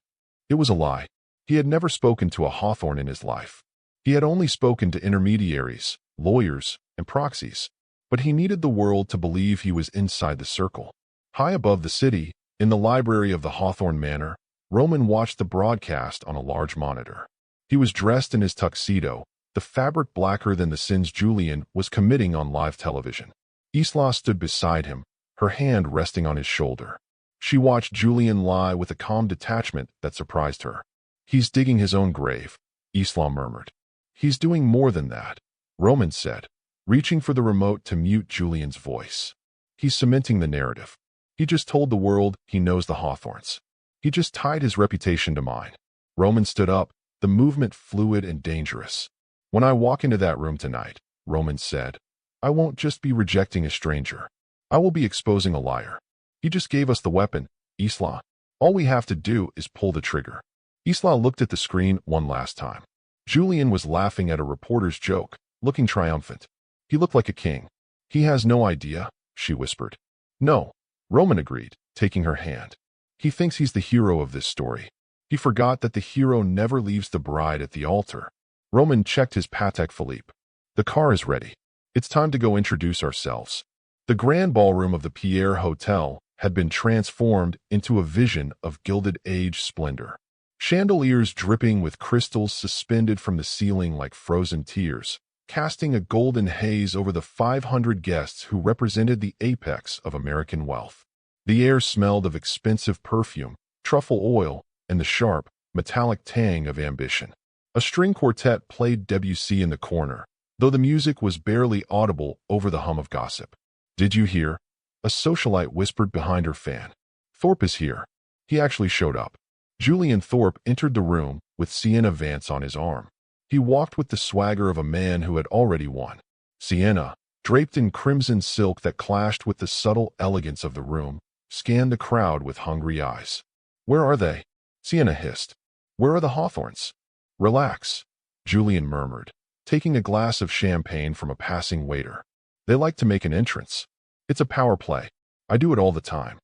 It was a lie. He had never spoken to a Hawthorne in his life. He had only spoken to intermediaries, lawyers, and proxies. But he needed the world to believe he was inside the circle. High above the city, in the library of the Hawthorne Manor, Roman watched the broadcast on a large monitor. He was dressed in his tuxedo, the fabric blacker than the sins Julian was committing on live television. Isla stood beside him, her hand resting on his shoulder. She watched Julian lie with a calm detachment that surprised her. "He's digging his own grave," Isla murmured. "He's doing more than that," Roman said, reaching for the remote to mute Julian's voice. "He's cementing the narrative. He just told the world he knows the Hawthorns. He just tied his reputation to mine." Roman stood up, the movement fluid and dangerous. "When I walk into that room tonight," Roman said, "I won't just be rejecting a stranger. I will be exposing a liar. He just gave us the weapon, Isla. All we have to do is pull the trigger." Isla looked at the screen one last time. Julian was laughing at a reporter's joke, looking triumphant. He looked like a king. "He has no idea," she whispered. "No," Roman agreed, taking her hand. "He thinks he's the hero of this story. He forgot that the hero never leaves the bride at the altar." Roman checked his Patek Philippe. "The car is ready. It's time to go introduce ourselves." The grand ballroom of the Pierre Hotel had been transformed into a vision of Gilded Age splendor. Chandeliers dripping with crystals suspended from the ceiling like frozen tears, casting a golden haze over the 500 guests who represented the apex of American wealth. The air smelled of expensive perfume, truffle oil, and the sharp, metallic tang of ambition. A string quartet played Debussy in the corner, though the music was barely audible over the hum of gossip. "Did you hear?" a socialite whispered behind her fan. "Thorpe is here. He actually showed up." Julian Thorpe entered the room with Sienna Vance on his arm. He walked with the swagger of a man who had already won. Sienna, draped in crimson silk that clashed with the subtle elegance of the room, scanned the crowd with hungry eyes. "Where are they?" Sienna hissed. "Where are the Hawthorns?" "Relax," Julian murmured, taking a glass of champagne from a passing waiter. "They like to make an entrance. It's a power play. I do it all the time."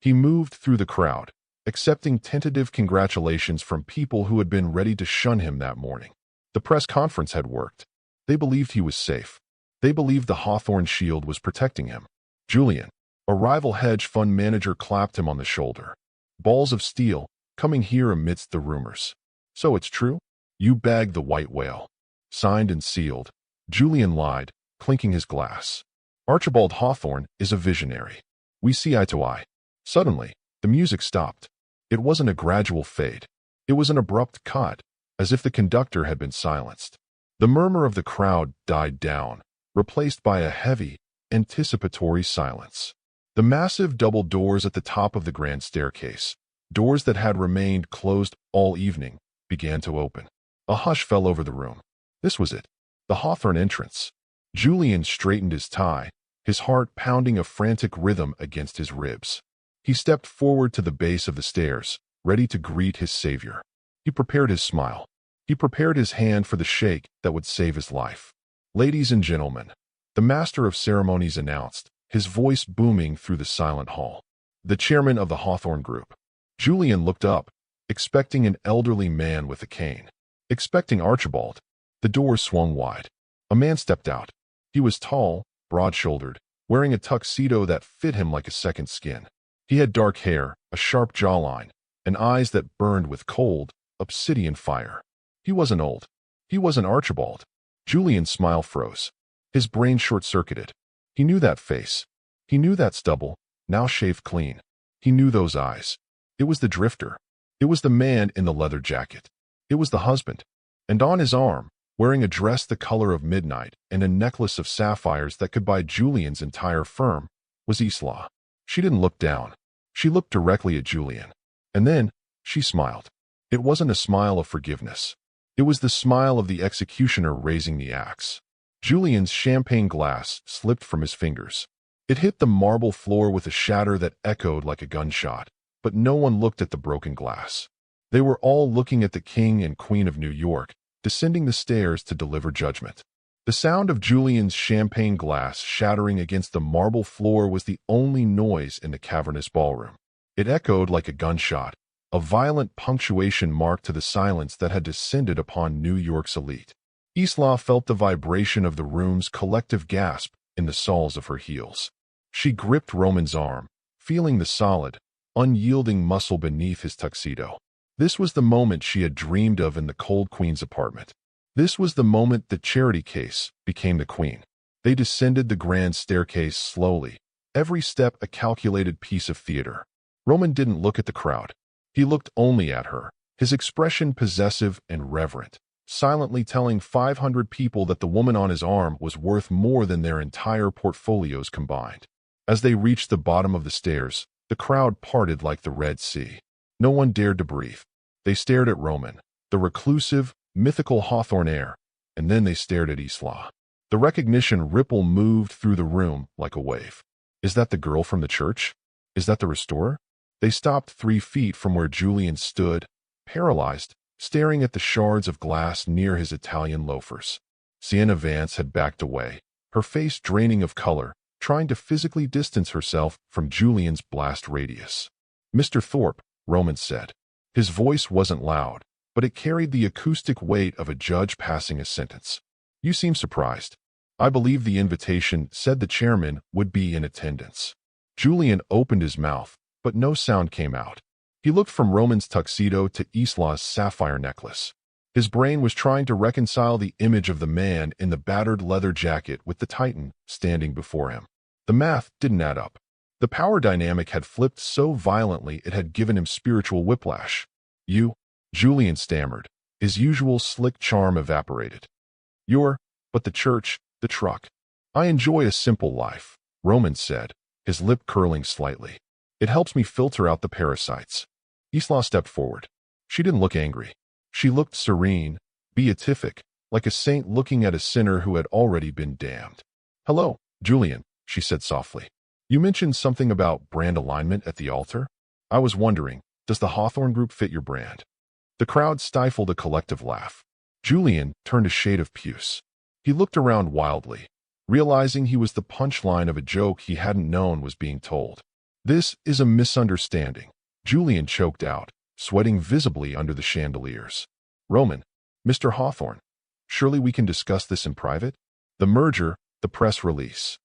He moved through the crowd, accepting tentative congratulations from people who had been ready to shun him that morning. The press conference had worked. They believed he was safe. They believed the Hawthorne shield was protecting him. Julian, a rival hedge fund manager, clapped him on the shoulder. "Balls of steel, coming here amidst the rumors. So it's true? You bagged the white whale." "Signed and sealed," Julian lied, clinking his glass. "Archibald Hawthorne is a visionary. We see eye to eye." Suddenly, the music stopped. It wasn't a gradual fade. It was an abrupt cut, as if the conductor had been silenced. The murmur of the crowd died down, replaced by a heavy, anticipatory silence. The massive double doors at the top of the grand staircase, doors that had remained closed all evening, began to open. A hush fell over the room. This was it, the Hawthorne entrance. Julian straightened his tie, his heart pounding a frantic rhythm against his ribs. He stepped forward to the base of the stairs, ready to greet his savior. He prepared his smile. He prepared his hand for the shake that would save his life. "Ladies and gentlemen," the master of ceremonies announced, his voice booming through the silent hall. "The chairman of the Hawthorne Group." Julian looked up, expecting an elderly man with a cane. Expecting Archibald. The door swung wide. A man stepped out. He was tall, broad-shouldered, wearing a tuxedo that fit him like a second skin. He had dark hair, a sharp jawline, and eyes that burned with cold, obsidian fire. He wasn't old. He wasn't Archibald. Julian's smile froze. His brain short-circuited. He knew that face. He knew that stubble, now shaved clean. He knew those eyes. It was the drifter. It was the man in the leather jacket. It was the husband. And on his arm, wearing a dress the color of midnight and a necklace of sapphires that could buy Julian's entire firm, was Isla. She didn't look down. She looked directly at Julian. And then, she smiled. It wasn't a smile of forgiveness. It was the smile of the executioner raising the axe. Julian's champagne glass slipped from his fingers. It hit the marble floor with a shatter that echoed like a gunshot, but no one looked at the broken glass. They were all looking at the King and Queen of New York, descending the stairs to deliver judgment. The sound of Julian's champagne glass shattering against the marble floor was the only noise in the cavernous ballroom. It echoed like a gunshot, a violent punctuation mark to the silence that had descended upon New York's elite. Isla felt the vibration of the room's collective gasp in the soles of her heels. She gripped Roman's arm, feeling the solid, unyielding muscle beneath his tuxedo. This was the moment she had dreamed of in the cold Queen's apartment. This was the moment the charity case became the Queen. They descended the grand staircase slowly, every step a calculated piece of theater. Roman didn't look at the crowd. He looked only at her, his expression possessive and reverent, silently telling 500 people that the woman on his arm was worth more than their entire portfolios combined. As they reached the bottom of the stairs, the crowd parted like the Red Sea. No one dared to breathe. They stared at Roman, the reclusive, mythical Hawthorne heir, and then they stared at Isla. The recognition ripple moved through the room like a wave. Is that the girl from the church? Is that the restorer? They stopped 3 feet from where Julian stood, paralyzed, staring at the shards of glass near his Italian loafers. Sienna Vance had backed away, her face draining of color, trying to physically distance herself from Julian's blast radius. "Mr. Thorpe," Roman said. His voice wasn't loud, but it carried the acoustic weight of a judge passing a sentence. "You seem surprised. I believe the invitation said the chairman would be in attendance." Julian opened his mouth, but no sound came out. He looked from Roman's tuxedo to Isla's sapphire necklace. His brain was trying to reconcile the image of the man in the battered leather jacket with the Titan standing before him. The math didn't add up. The power dynamic had flipped so violently it had given him spiritual whiplash. "You," Julian stammered. His usual slick charm evaporated. "But the church, the truck." "I enjoy a simple life," Roman said, his lip curling slightly. "It helps me filter out the parasites." Isla stepped forward. She didn't look angry. She looked serene, beatific, like a saint looking at a sinner who had already been damned. "Hello, Julian," she said softly. "You mentioned something about brand alignment at the altar. I was wondering, does the Hawthorne Group fit your brand?" The crowd stifled a collective laugh. Julian turned a shade of puce. He looked around wildly, realizing he was the punchline of a joke he hadn't known was being told. "This is a misunderstanding," Julian choked out, sweating visibly under the chandeliers. "Roman, Mr. Hawthorne, surely we can discuss this in private?" "The merger, the press release."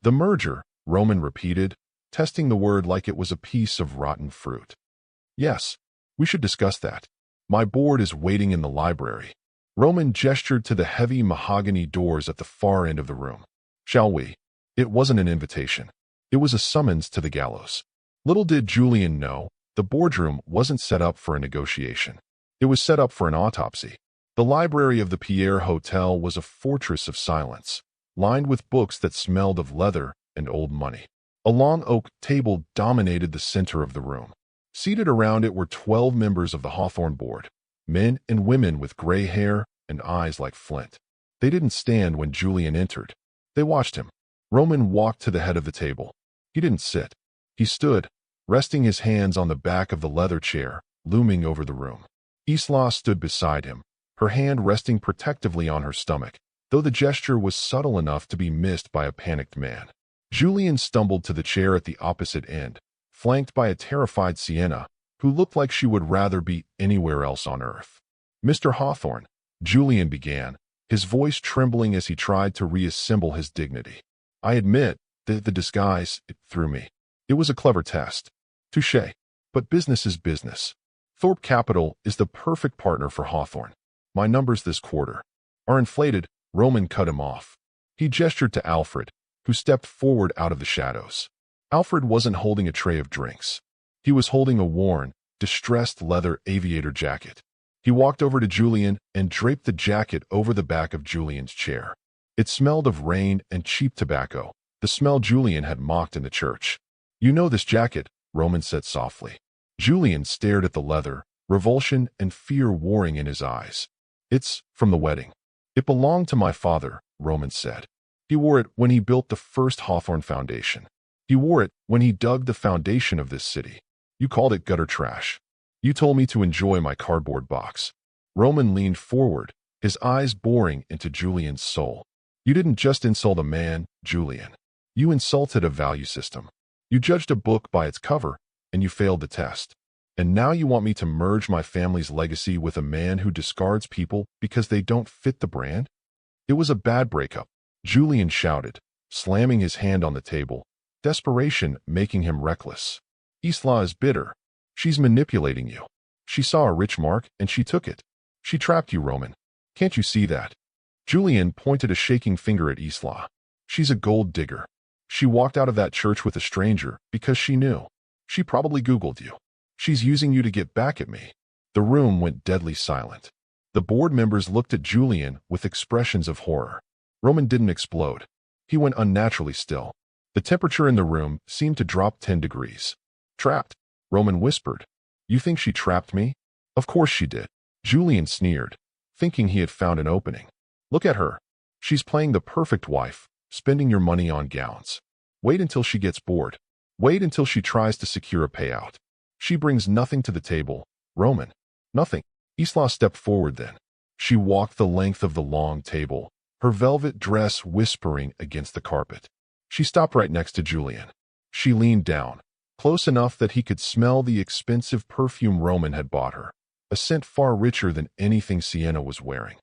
"The merger," Roman repeated, testing the word like it was a piece of rotten fruit. "Yes, we should discuss that. My board is waiting in the library." Roman gestured to the heavy mahogany doors at the far end of the room. "Shall we?" It wasn't an invitation. It was a summons to the gallows. Little did Julian know, the boardroom wasn't set up for a negotiation. It was set up for an autopsy. The library of the Pierre Hotel was a fortress of silence, lined with books that smelled of leather and old money. A long oak table dominated the center of the room. Seated around it were 12 members of the Hawthorne board, men and women with gray hair and eyes like flint. They didn't stand when Julian entered. They watched him. Roman walked to the head of the table. He didn't sit. He stood, resting his hands on the back of the leather chair, looming over the room. Isla stood beside him, her hand resting protectively on her stomach, though the gesture was subtle enough to be missed by a panicked man. Julian stumbled to the chair at the opposite end, flanked by a terrified Sienna, who looked like she would rather be anywhere else on earth. "Mr. Hawthorne," Julian began, his voice trembling as he tried to reassemble his dignity. "I admit that the disguise, it threw me. It was a clever test. Touché. But business is business. Thorpe Capital is the perfect partner for Hawthorne. My numbers this quarter are inflated." Roman cut him off. He gestured to Alfred, who stepped forward out of the shadows. Alfred wasn't holding a tray of drinks. He was holding a worn, distressed leather aviator jacket. He walked over to Julian and draped the jacket over the back of Julian's chair. It smelled of rain and cheap tobacco, the smell Julian had mocked in the church. "You know this jacket," Roman said softly. Julian stared at the leather, revulsion and fear warring in his eyes. "It's from the wedding." It belonged to my father, Roman said. He wore it when he built the first Hawthorne Foundation. He wore it when he dug the foundation of this city. You called it gutter trash. You told me to enjoy my cardboard box. Roman leaned forward, his eyes boring into Julian's soul. You didn't just insult a man, Julian. You insulted a value system. You judged a book by its cover, and you failed the test. And now you want me to merge my family's legacy with a man who discards people because they don't fit the brand? It was a bad breakup, Julian shouted, slamming his hand on the table, desperation making him reckless. Isla is bitter. She's manipulating you. She saw a rich mark, and she took it. She trapped you, Roman. Can't you see that? Julian pointed a shaking finger at Isla. She's a gold digger. She walked out of that church with a stranger because she knew. She probably Googled you. She's using you to get back at me. The room went deadly silent. The board members looked at Julian with expressions of horror. Roman didn't explode. He went unnaturally still. The temperature in the room seemed to drop 10 degrees. Trapped, Roman whispered. You think she trapped me? Of course she did. Julian sneered, thinking he had found an opening. Look at her. She's playing the perfect wife, spending your money on gowns. Wait until she gets bored. Wait until she tries to secure a payout. She brings nothing to the table, Roman. Nothing. Isla stepped forward then. She walked the length of the long table, her velvet dress whispering against the carpet. She stopped right next to Julian. She leaned down, close enough that he could smell the expensive perfume Roman had bought her, a scent far richer than anything Sienna was wearing.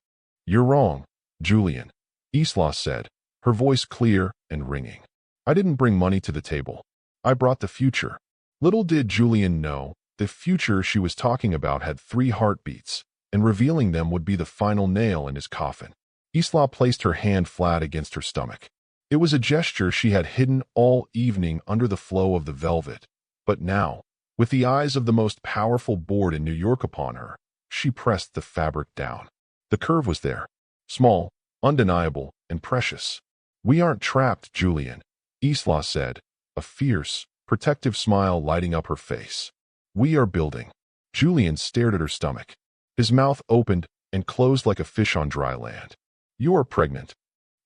You're wrong, Julian, Isla said, her voice clear and ringing. I didn't bring money to the table. I brought the future. Little did Julian know, the future she was talking about had 3 heartbeats, and revealing them would be the final nail in his coffin. Isla placed her hand flat against her stomach. It was a gesture she had hidden all evening under the flow of the velvet, but now, with the eyes of the most powerful board in New York upon her, she pressed the fabric down. The curve was there, small, undeniable, and precious. We aren't trapped, Julian, Isla said, a fierce, protective smile lighting up her face. We are building. Julian stared at her stomach. His mouth opened and closed like a fish on dry land. You are pregnant.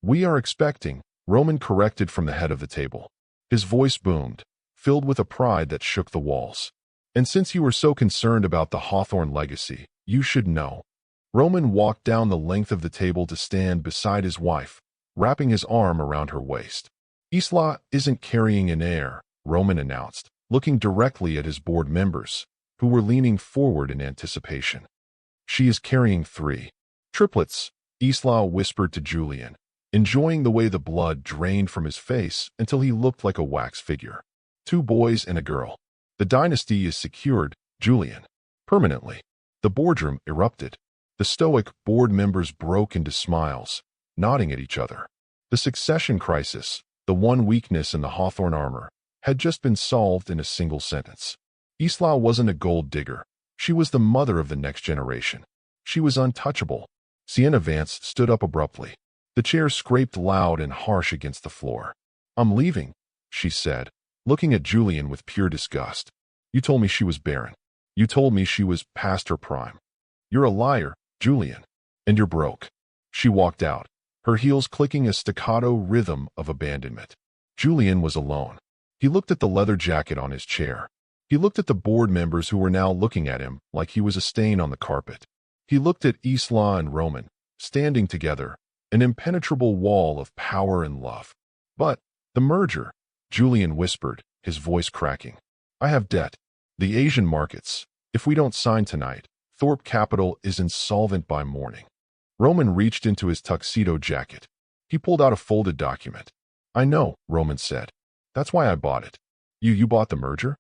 We are expecting, Roman corrected from the head of the table. His voice boomed, filled with a pride that shook the walls. And since you were so concerned about the Hawthorne legacy, you should know. Roman walked down the length of the table to stand beside his wife, wrapping his arm around her waist. Isla isn't carrying an heir, Roman announced, looking directly at his board members, who were leaning forward in anticipation. She is carrying 3 triplets, Isla whispered to Julian, enjoying the way the blood drained from his face until he looked like a wax figure. 2 boys and a girl. The dynasty is secured, Julian. Permanently. The boardroom erupted. The stoic board members broke into smiles, nodding at each other. The succession crisis, the one weakness in the Hawthorne armor, had just been solved in a single sentence. Isla wasn't a gold digger. She was the mother of the next generation. She was untouchable. Sienna Vance stood up abruptly. The chair scraped loud and harsh against the floor. I'm leaving, she said, looking at Julian with pure disgust. You told me she was barren. You told me she was past her prime. You're a liar, Julian. And you're broke. She walked out, her heels clicking a staccato rhythm of abandonment. Julian was alone. He looked at the leather jacket on his chair. He looked at the board members who were now looking at him like he was a stain on the carpet. He looked at Isla and Roman, standing together, an impenetrable wall of power and love. But the merger, Julian whispered, his voice cracking. I have debt. The Asian markets. If we don't sign tonight, Thorpe Capital is insolvent by morning. Roman reached into his tuxedo jacket. He pulled out a folded document. I know, Roman said. That's why I bought it. You bought the merger?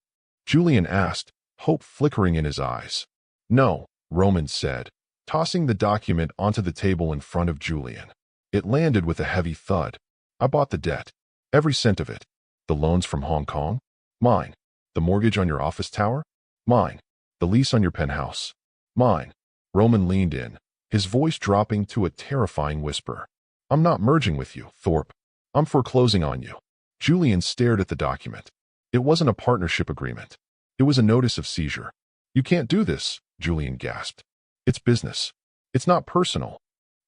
Julian asked, hope flickering in his eyes. No, Roman said, tossing the document onto the table in front of Julian. It landed with a heavy thud. I bought the debt. Every cent of it. The loans from Hong Kong? Mine. The mortgage on your office tower? Mine. The lease on your penthouse? Mine. Roman leaned in, his voice dropping to a terrifying whisper. I'm not merging with you, Thorpe. I'm foreclosing on you. Julian stared at the document. It wasn't a partnership agreement. It was a notice of seizure. You can't do this, Julian gasped. It's business. It's not personal.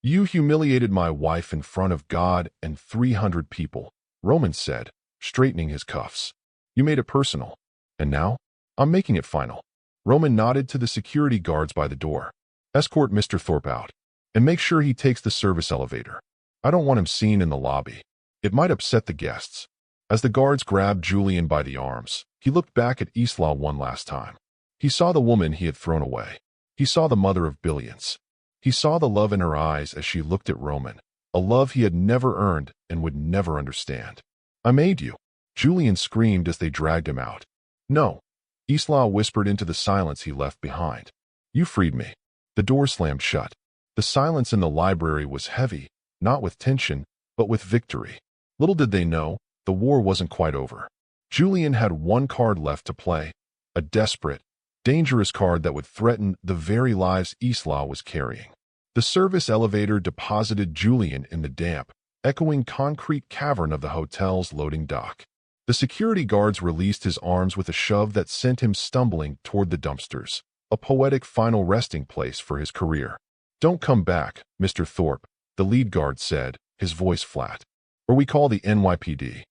You humiliated my wife in front of God and 300 people, Roman said, straightening his cuffs. You made it personal. And now? I'm making it final. Roman nodded to the security guards by the door. Escort Mr. Thorpe out. And make sure he takes the service elevator. I don't want him seen in the lobby. It might upset the guests. As the guards grabbed Julian by the arms, he looked back at Isla one last time. He saw the woman he had thrown away. He saw the mother of billions. He saw the love in her eyes as she looked at Roman, a love he had never earned and would never understand. I made you. Julian screamed as they dragged him out. No. Isla whispered into the silence he left behind. You freed me. The door slammed shut. The silence in the library was heavy, not with tension, but with victory. Little did they know, the war wasn't quite over. Julian had one card left to play, a desperate, dangerous card that would threaten the very lives Isla was carrying. The service elevator deposited Julian in the damp, echoing concrete cavern of the hotel's loading dock. The security guards released his arms with a shove that sent him stumbling toward the dumpsters, a poetic final resting place for his career. Don't come back, Mr. Thorpe, the lead guard said, his voice flat. Or we call the NYPD.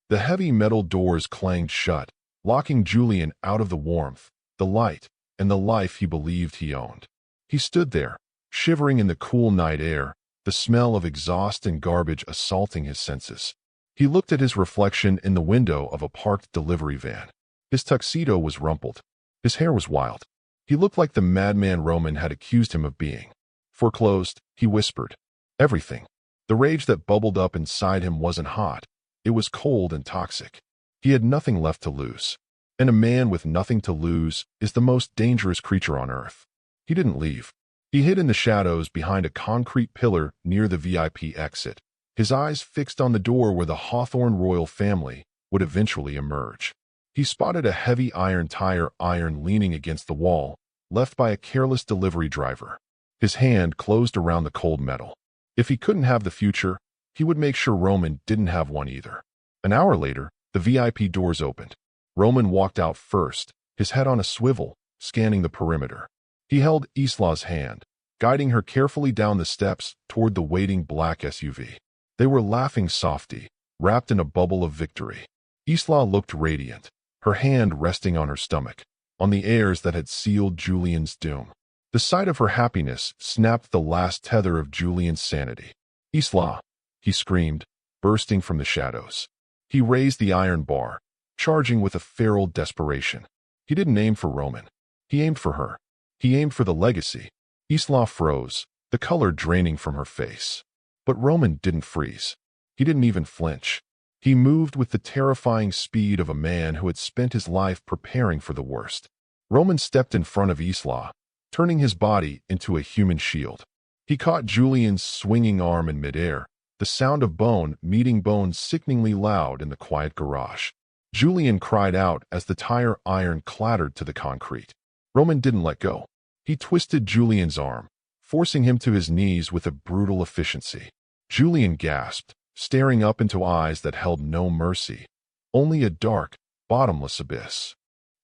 The heavy metal doors clanged shut, locking Julian out of the warmth, the light, and the life he believed he owned. He stood there, shivering in the cool night air, the smell of exhaust and garbage assaulting his senses. He looked at his reflection in the window of a parked delivery van. His tuxedo was rumpled. His hair was wild. He looked like the madman Roman had accused him of being. Foreclosed, he whispered. Everything. The rage that bubbled up inside him wasn't hot. It was cold and toxic. He had nothing left to lose. And a man with nothing to lose is the most dangerous creature on earth. He didn't leave. He hid in the shadows behind a concrete pillar near the VIP exit, his eyes fixed on the door where the Hawthorne royal family would eventually emerge. He spotted a heavy iron tire iron leaning against the wall, left by a careless delivery driver. His hand closed around the cold metal. If he couldn't have the future, he would make sure Roman didn't have one either. An hour later, the VIP doors opened. Roman walked out first, his head on a swivel, scanning the perimeter. He held Isla's hand, guiding her carefully down the steps toward the waiting black SUV. They were laughing softly, wrapped in a bubble of victory. Isla looked radiant, her hand resting on her stomach, on the airs that had sealed Julian's doom. The sight of her happiness snapped the last tether of Julian's sanity. Isla, he screamed, bursting from the shadows. He raised the iron bar, charging with a feral desperation. He didn't aim for Roman. He aimed for her. He aimed for the legacy. Isla froze, the color draining from her face. But Roman didn't freeze. He didn't even flinch. He moved with the terrifying speed of a man who had spent his life preparing for the worst. Roman stepped in front of Isla, turning his body into a human shield. He caught Julian's swinging arm in midair, the sound of bone meeting bone sickeningly loud in the quiet garage. Julian cried out as the tire iron clattered to the concrete. Roman didn't let go. He twisted Julian's arm, forcing him to his knees with a brutal efficiency. Julian gasped, staring up into eyes that held no mercy, only a dark, bottomless abyss.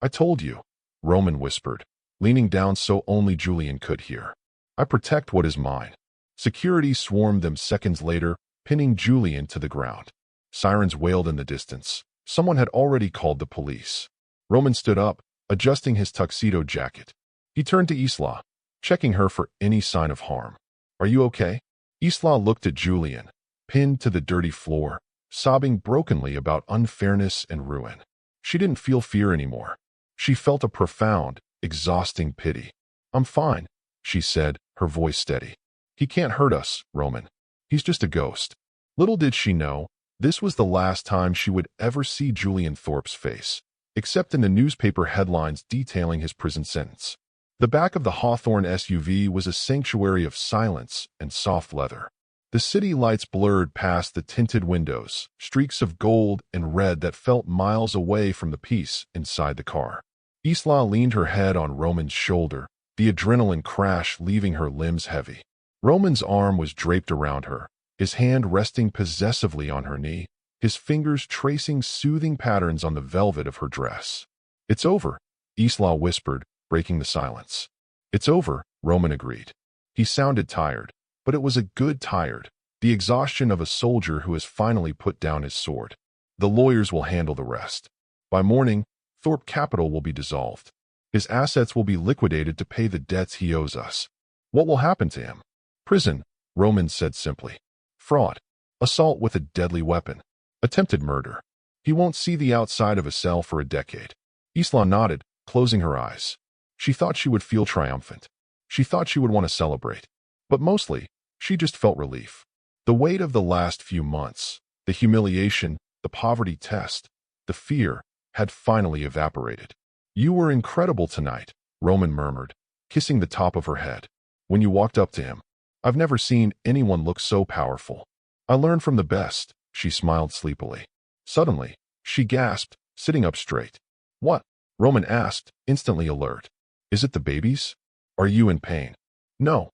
I told you, Roman whispered, leaning down so only Julian could hear. I protect what is mine. Security swarmed them seconds later, pinning Julian to the ground. Sirens wailed in the distance. Someone had already called the police. Roman stood up, adjusting his tuxedo jacket. He turned to Isla, checking her for any sign of harm. Are you okay? Isla looked at Julian, pinned to the dirty floor, sobbing brokenly about unfairness and ruin. She didn't feel fear anymore. She felt a profound, exhausting pity. I'm fine, she said, her voice steady. He can't hurt us, Roman. He's just a ghost. Little did she know, this was the last time she would ever see Julian Thorpe's face, except in the newspaper headlines detailing his prison sentence. The back of the Hawthorne SUV was a sanctuary of silence and soft leather. The city lights blurred past the tinted windows, streaks of gold and red that felt miles away from the peace inside the car. Isla leaned her head on Roman's shoulder, the adrenaline crash leaving her limbs heavy. Roman's arm was draped around her, his hand resting possessively on her knee, his fingers tracing soothing patterns on the velvet of her dress. It's over, Isla whispered, breaking the silence. It's over, Roman agreed. He sounded tired, but it was a good tired, the exhaustion of a soldier who has finally put down his sword. The lawyers will handle the rest. By morning, Thorpe Capital will be dissolved. His assets will be liquidated to pay the debts he owes us. What will happen to him? Prison, Roman said simply. Fraud. Assault with a deadly weapon. Attempted murder. He won't see the outside of a cell for a decade. Isla nodded, closing her eyes. She thought she would feel triumphant. She thought she would want to celebrate. But mostly, she just felt relief. The weight of the last few months, the humiliation, the poverty test, the fear, had finally evaporated. You were incredible tonight, Roman murmured, kissing the top of her head. When you walked up to him, I've never seen anyone look so powerful. I learned from the best, she smiled sleepily. Suddenly, she gasped, sitting up straight. What? Roman asked, instantly alert. Is it the babies? Are you in pain? No.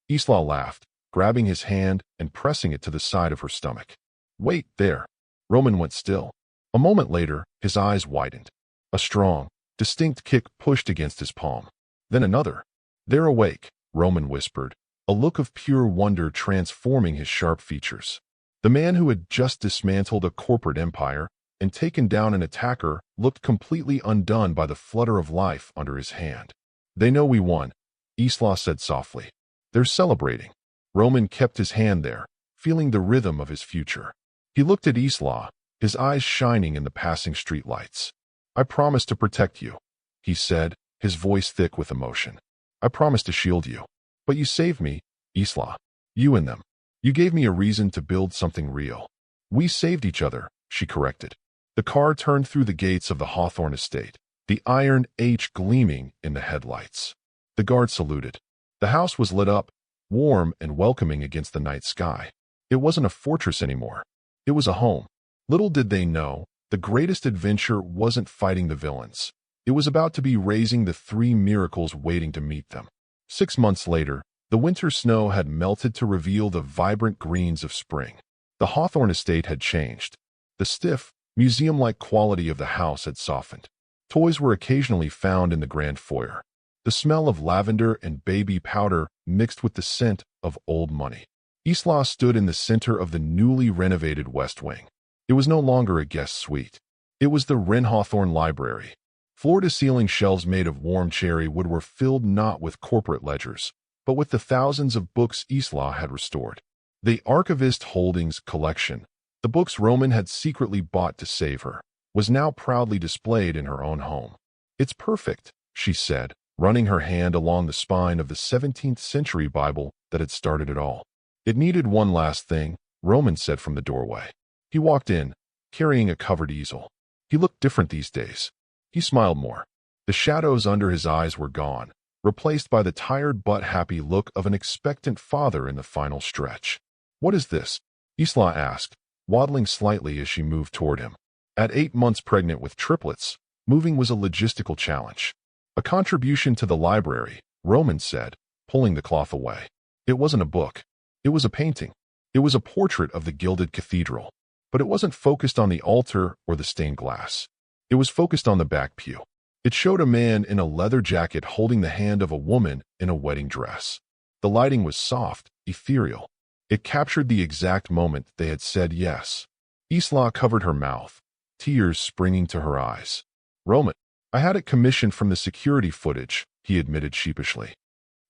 Isla laughed, grabbing his hand and pressing it to the side of her stomach. Wait, there. Roman went still. A moment later, his eyes widened. A strong, distinct kick pushed against his palm. Then another. They're awake, Roman whispered, a look of pure wonder transforming his sharp features. The man who had just dismantled a corporate empire and taken down an attacker looked completely undone by the flutter of life under his hand. They know we won, Isla said softly. They're celebrating. Roman kept his hand there, feeling the rhythm of his future. He looked at Isla, his eyes shining in the passing streetlights. I promise to protect you, he said, his voice thick with emotion. I promise to shield you. But you saved me, Isla. You and them. You gave me a reason to build something real. We saved each other, she corrected. The car turned through the gates of the Hawthorne estate, the iron H gleaming in the headlights. The guard saluted. The house was lit up, warm and welcoming against the night sky. It wasn't a fortress anymore. It was a home. Little did they know, the greatest adventure wasn't fighting the villains. It was about to be raising the three miracles waiting to meet them. 6 months later, the winter snow had melted to reveal the vibrant greens of spring. The Hawthorne estate had changed. The stiff, museum-like quality of the house had softened. Toys were occasionally found in the grand foyer. The smell of lavender and baby powder mixed with the scent of old money. Isla stood in the center of the newly renovated West Wing. It was no longer a guest suite. It was the Wren Hawthorne Library. Floor-to-ceiling shelves made of warm cherry wood were filled not with corporate ledgers, but with the thousands of books Isla had restored. The Archivist Holdings collection, the books Roman had secretly bought to save her, was now proudly displayed in her own home. It's perfect, she said, running her hand along the spine of the 17th century Bible that had started it all. It needed one last thing, Roman said from the doorway. He walked in, carrying a covered easel. He looked different these days. He smiled more. The shadows under his eyes were gone, replaced by the tired but happy look of an expectant father in the final stretch. What is this? Isla asked, waddling slightly as she moved toward him. At 8 months pregnant with triplets, moving was a logistical challenge. A contribution to the library, Roman said, pulling the cloth away. It wasn't a book. It was a painting. It was a portrait of the gilded cathedral. But it wasn't focused on the altar or the stained glass. It was focused on the back pew. It showed a man in a leather jacket holding the hand of a woman in a wedding dress. The lighting was soft, ethereal. It captured the exact moment they had said yes. Isla covered her mouth, tears springing to her eyes. Roman, I had it commissioned from the security footage, he admitted sheepishly.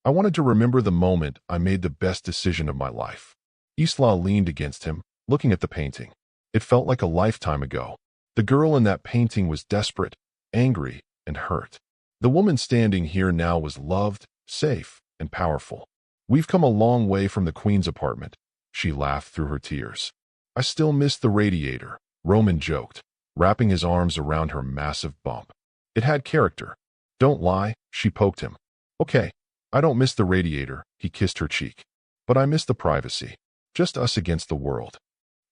I wanted to remember the moment I made the best decision of my life. Isla leaned against him, looking at the painting. It felt like a lifetime ago. The girl in that painting was desperate, angry, and hurt. The woman standing here now was loved, safe, and powerful. We've come a long way from the Queen's apartment, she laughed through her tears. I still miss the radiator, Roman joked, wrapping his arms around her massive bump. It had character. Don't lie, she poked him. Okay, I don't miss the radiator, he kissed her cheek. But I miss the privacy. Just us against the world.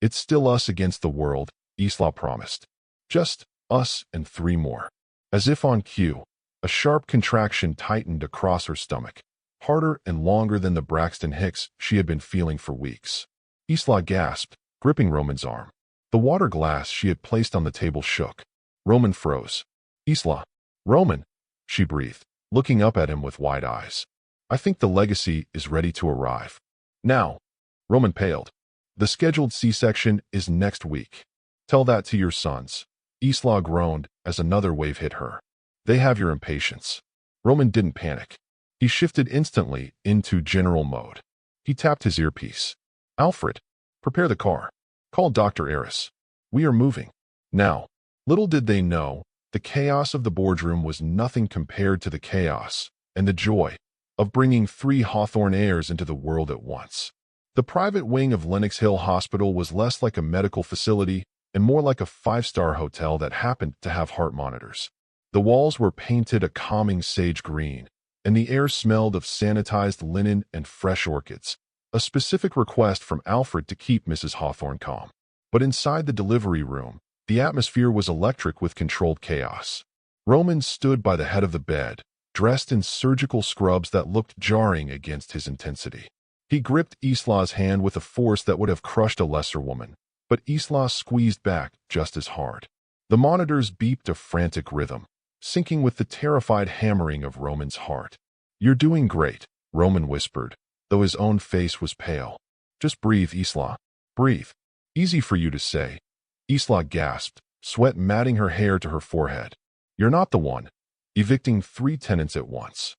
It's still us against the world, Isla promised. Just us and 3 more. As if on cue, a sharp contraction tightened across her stomach, harder and longer than the Braxton Hicks she had been feeling for weeks. Isla gasped, gripping Roman's arm. The water glass she had placed on the table shook. Roman froze. Isla. Roman, she breathed, looking up at him with wide eyes. I think the legacy is ready to arrive. Now, Roman paled. The scheduled C-section is next week. Tell that to your sons. Isla groaned as another wave hit her. They have your impatience. Roman didn't panic. He shifted instantly into general mode. He tapped his earpiece. Alfred, prepare the car. Call Dr. Eris. We are moving. Now, little did they know, the chaos of the boardroom was nothing compared to the chaos and the joy of bringing 3 Hawthorne heirs into the world at once. The private wing of Lenox Hill Hospital was less like a medical facility and more like a 5-star hotel that happened to have heart monitors. The walls were painted a calming sage green, and the air smelled of sanitized linen and fresh orchids, a specific request from Alfred to keep Mrs. Hawthorne calm. But inside the delivery room, the atmosphere was electric with controlled chaos. Roman stood by the head of the bed, dressed in surgical scrubs that looked jarring against his intensity. He gripped Isla's hand with a force that would have crushed a lesser woman, but Isla squeezed back just as hard. The monitors beeped a frantic rhythm, syncing with the terrified hammering of Roman's heart. "You're doing great," Roman whispered, though his own face was pale. "Just breathe, Isla. Breathe. Easy for you to say." Isla gasped, sweat matting her hair to her forehead. "You're not the one." Evicting 3 tenants at once.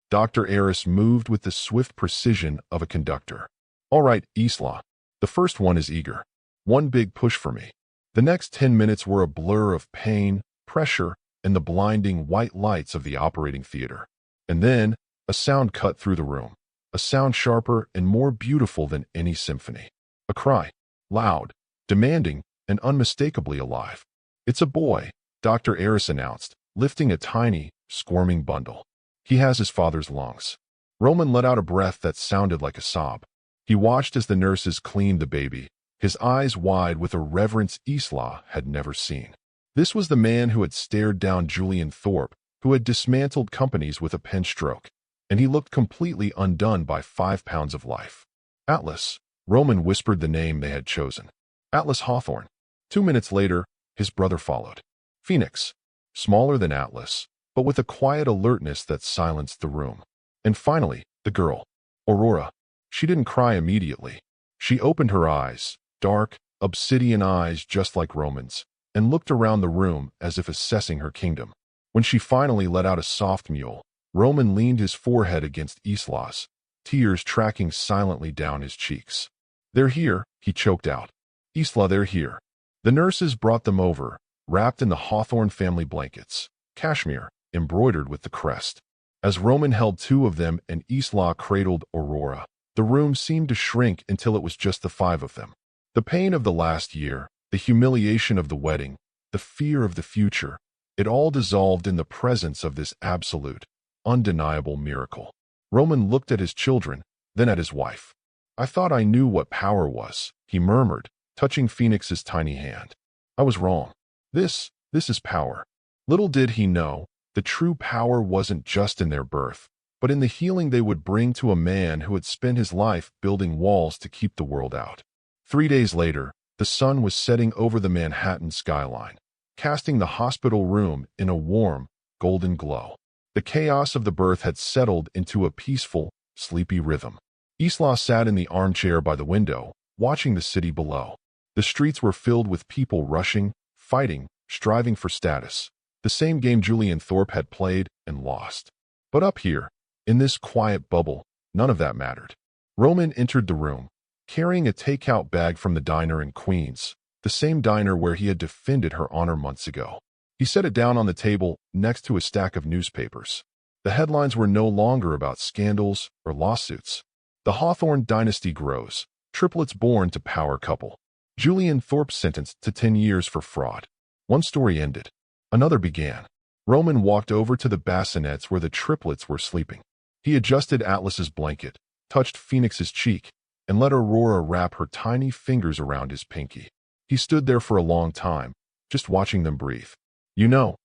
Dr. Eris moved with the swift precision of a conductor. "All right, Isla. The first one is eager. One big push for me." The next 10 minutes were a blur of pain, pressure, and the blinding white lights of the operating theater. And then, a sound cut through the room. A sound sharper and more beautiful than any symphony. A cry. Loud, demanding, and unmistakably alive. "It's a boy," Dr. Eris announced, lifting a tiny, squirming bundle. "He has his father's lungs." Roman let out a breath that sounded like a sob. He watched as the nurses cleaned the baby, his eyes wide with a reverence Isla had never seen. This was the man who had stared down Julian Thorpe, who had dismantled companies with a pen stroke, and he looked completely undone by 5 pounds of life. "Atlas," Roman whispered the name they had chosen. "Atlas Hawthorne." 2 minutes later, his brother followed. Phoenix, smaller than Atlas, but with a quiet alertness that silenced the room. And finally, the girl, Aurora. She didn't cry immediately. She opened her eyes, dark, obsidian eyes just like Roman's, and looked around the room as if assessing her kingdom. When she finally let out a soft mewl, Roman leaned his forehead against Isla's, tears tracking silently down his cheeks. "They're here," he choked out. "Isla, they're here." The nurses brought them over, wrapped in the Hawthorne family blankets, cashmere, embroidered with the crest. As Roman held 2 of them and Isla cradled Aurora, the room seemed to shrink until it was just the 5 of them. The pain of the last year, the humiliation of the wedding, the fear of the future, it all dissolved in the presence of this absolute, undeniable miracle. Roman looked at his children, then at his wife. "I thought I knew what power was," he murmured, touching Phoenix's tiny hand. "I was wrong. This is power." Little did he know, the true power wasn't just in their birth, but in the healing they would bring to a man who had spent his life building walls to keep the world out. 3 days later, the sun was setting over the Manhattan skyline, casting the hospital room in a warm, golden glow. The chaos of the birth had settled into a peaceful, sleepy rhythm. Isla sat in the armchair by the window, watching the city below. The streets were filled with people rushing, fighting, striving for status. The same game Julian Thorpe had played and lost. But up here, in this quiet bubble, none of that mattered. Roman entered the room, carrying a takeout bag from the diner in Queens, the same diner where he had defended her honor months ago. He set it down on the table next to a stack of newspapers. The headlines were no longer about scandals or lawsuits. The Hawthorne dynasty grows, triplets born to power couple. Julian Thorpe sentenced to 10 years for fraud. One story ended. Another began. Roman walked over to the bassinets where the triplets were sleeping. He adjusted Atlas's blanket, touched Phoenix's cheek, and let Aurora wrap her tiny fingers around his pinky. He stood there for a long time, just watching them breathe. "You know,"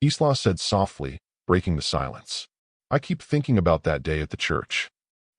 Isla said softly, breaking the silence, "I keep thinking about that day at the church."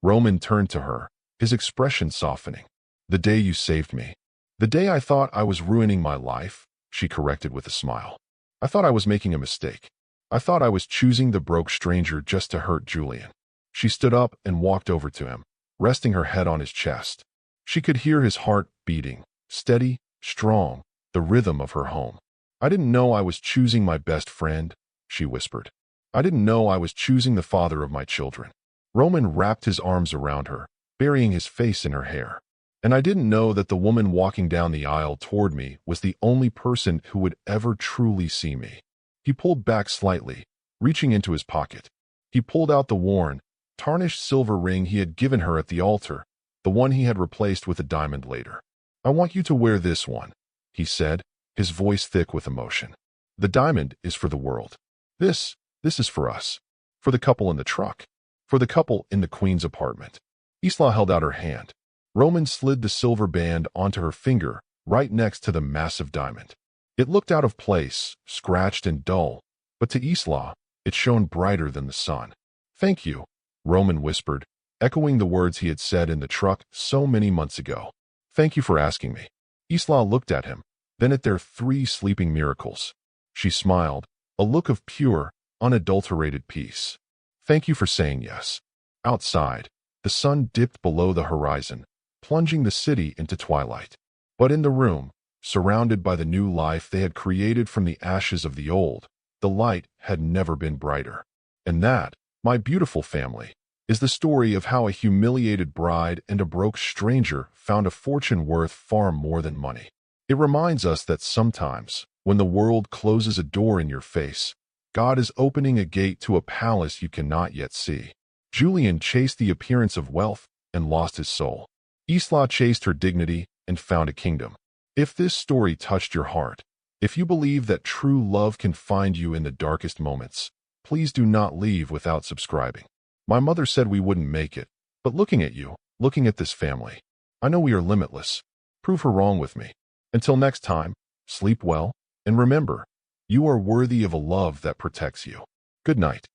Roman turned to her, his expression softening. "The day you saved me. The day I thought I was ruining my life," she corrected with a smile. "I thought I was making a mistake. I thought I was choosing the broke stranger just to hurt Julian." She stood up and walked over to him, resting her head on his chest. She could hear his heart beating, steady, strong, the rhythm of her home. "I didn't know I was choosing my best friend," she whispered. "I didn't know I was choosing the father of my children." Roman wrapped his arms around her, burying his face in her hair. "And I didn't know that the woman walking down the aisle toward me was the only person who would ever truly see me." He pulled back slightly, reaching into his pocket. He pulled out the worn, tarnished silver ring he had given her at the altar, the one he had replaced with a diamond later. "I want you to wear this one," he said, his voice thick with emotion. "The diamond is for the world. This is for us. For the couple in the truck. For the couple in the Queen's apartment." Isla held out her hand. Roman slid the silver band onto her finger, right next to the massive diamond. It looked out of place, scratched and dull, but to Isla, it shone brighter than the sun. "Thank you," Roman whispered, echoing the words he had said in the truck so many months ago. "Thank you for asking me." Isla looked at him, then at their 3 sleeping miracles. She smiled, a look of pure, unadulterated peace. "Thank you for saying yes." Outside, the sun dipped below the horizon, plunging the city into twilight. But in the room, surrounded by the new life they had created from the ashes of the old, the light had never been brighter. And that, my beautiful family, is the story of how a humiliated bride and a broke stranger found a fortune worth far more than money. It reminds us that sometimes, when the world closes a door in your face, God is opening a gate to a palace you cannot yet see. Julian chased the appearance of wealth and lost his soul. Isla chased her dignity and found a kingdom. If this story touched your heart, if you believe that true love can find you in the darkest moments, please do not leave without subscribing. My mother said we wouldn't make it, but looking at you, looking at this family, I know we are limitless. Prove her wrong with me. Until next time, sleep well, and remember, you are worthy of a love that protects you. Good night.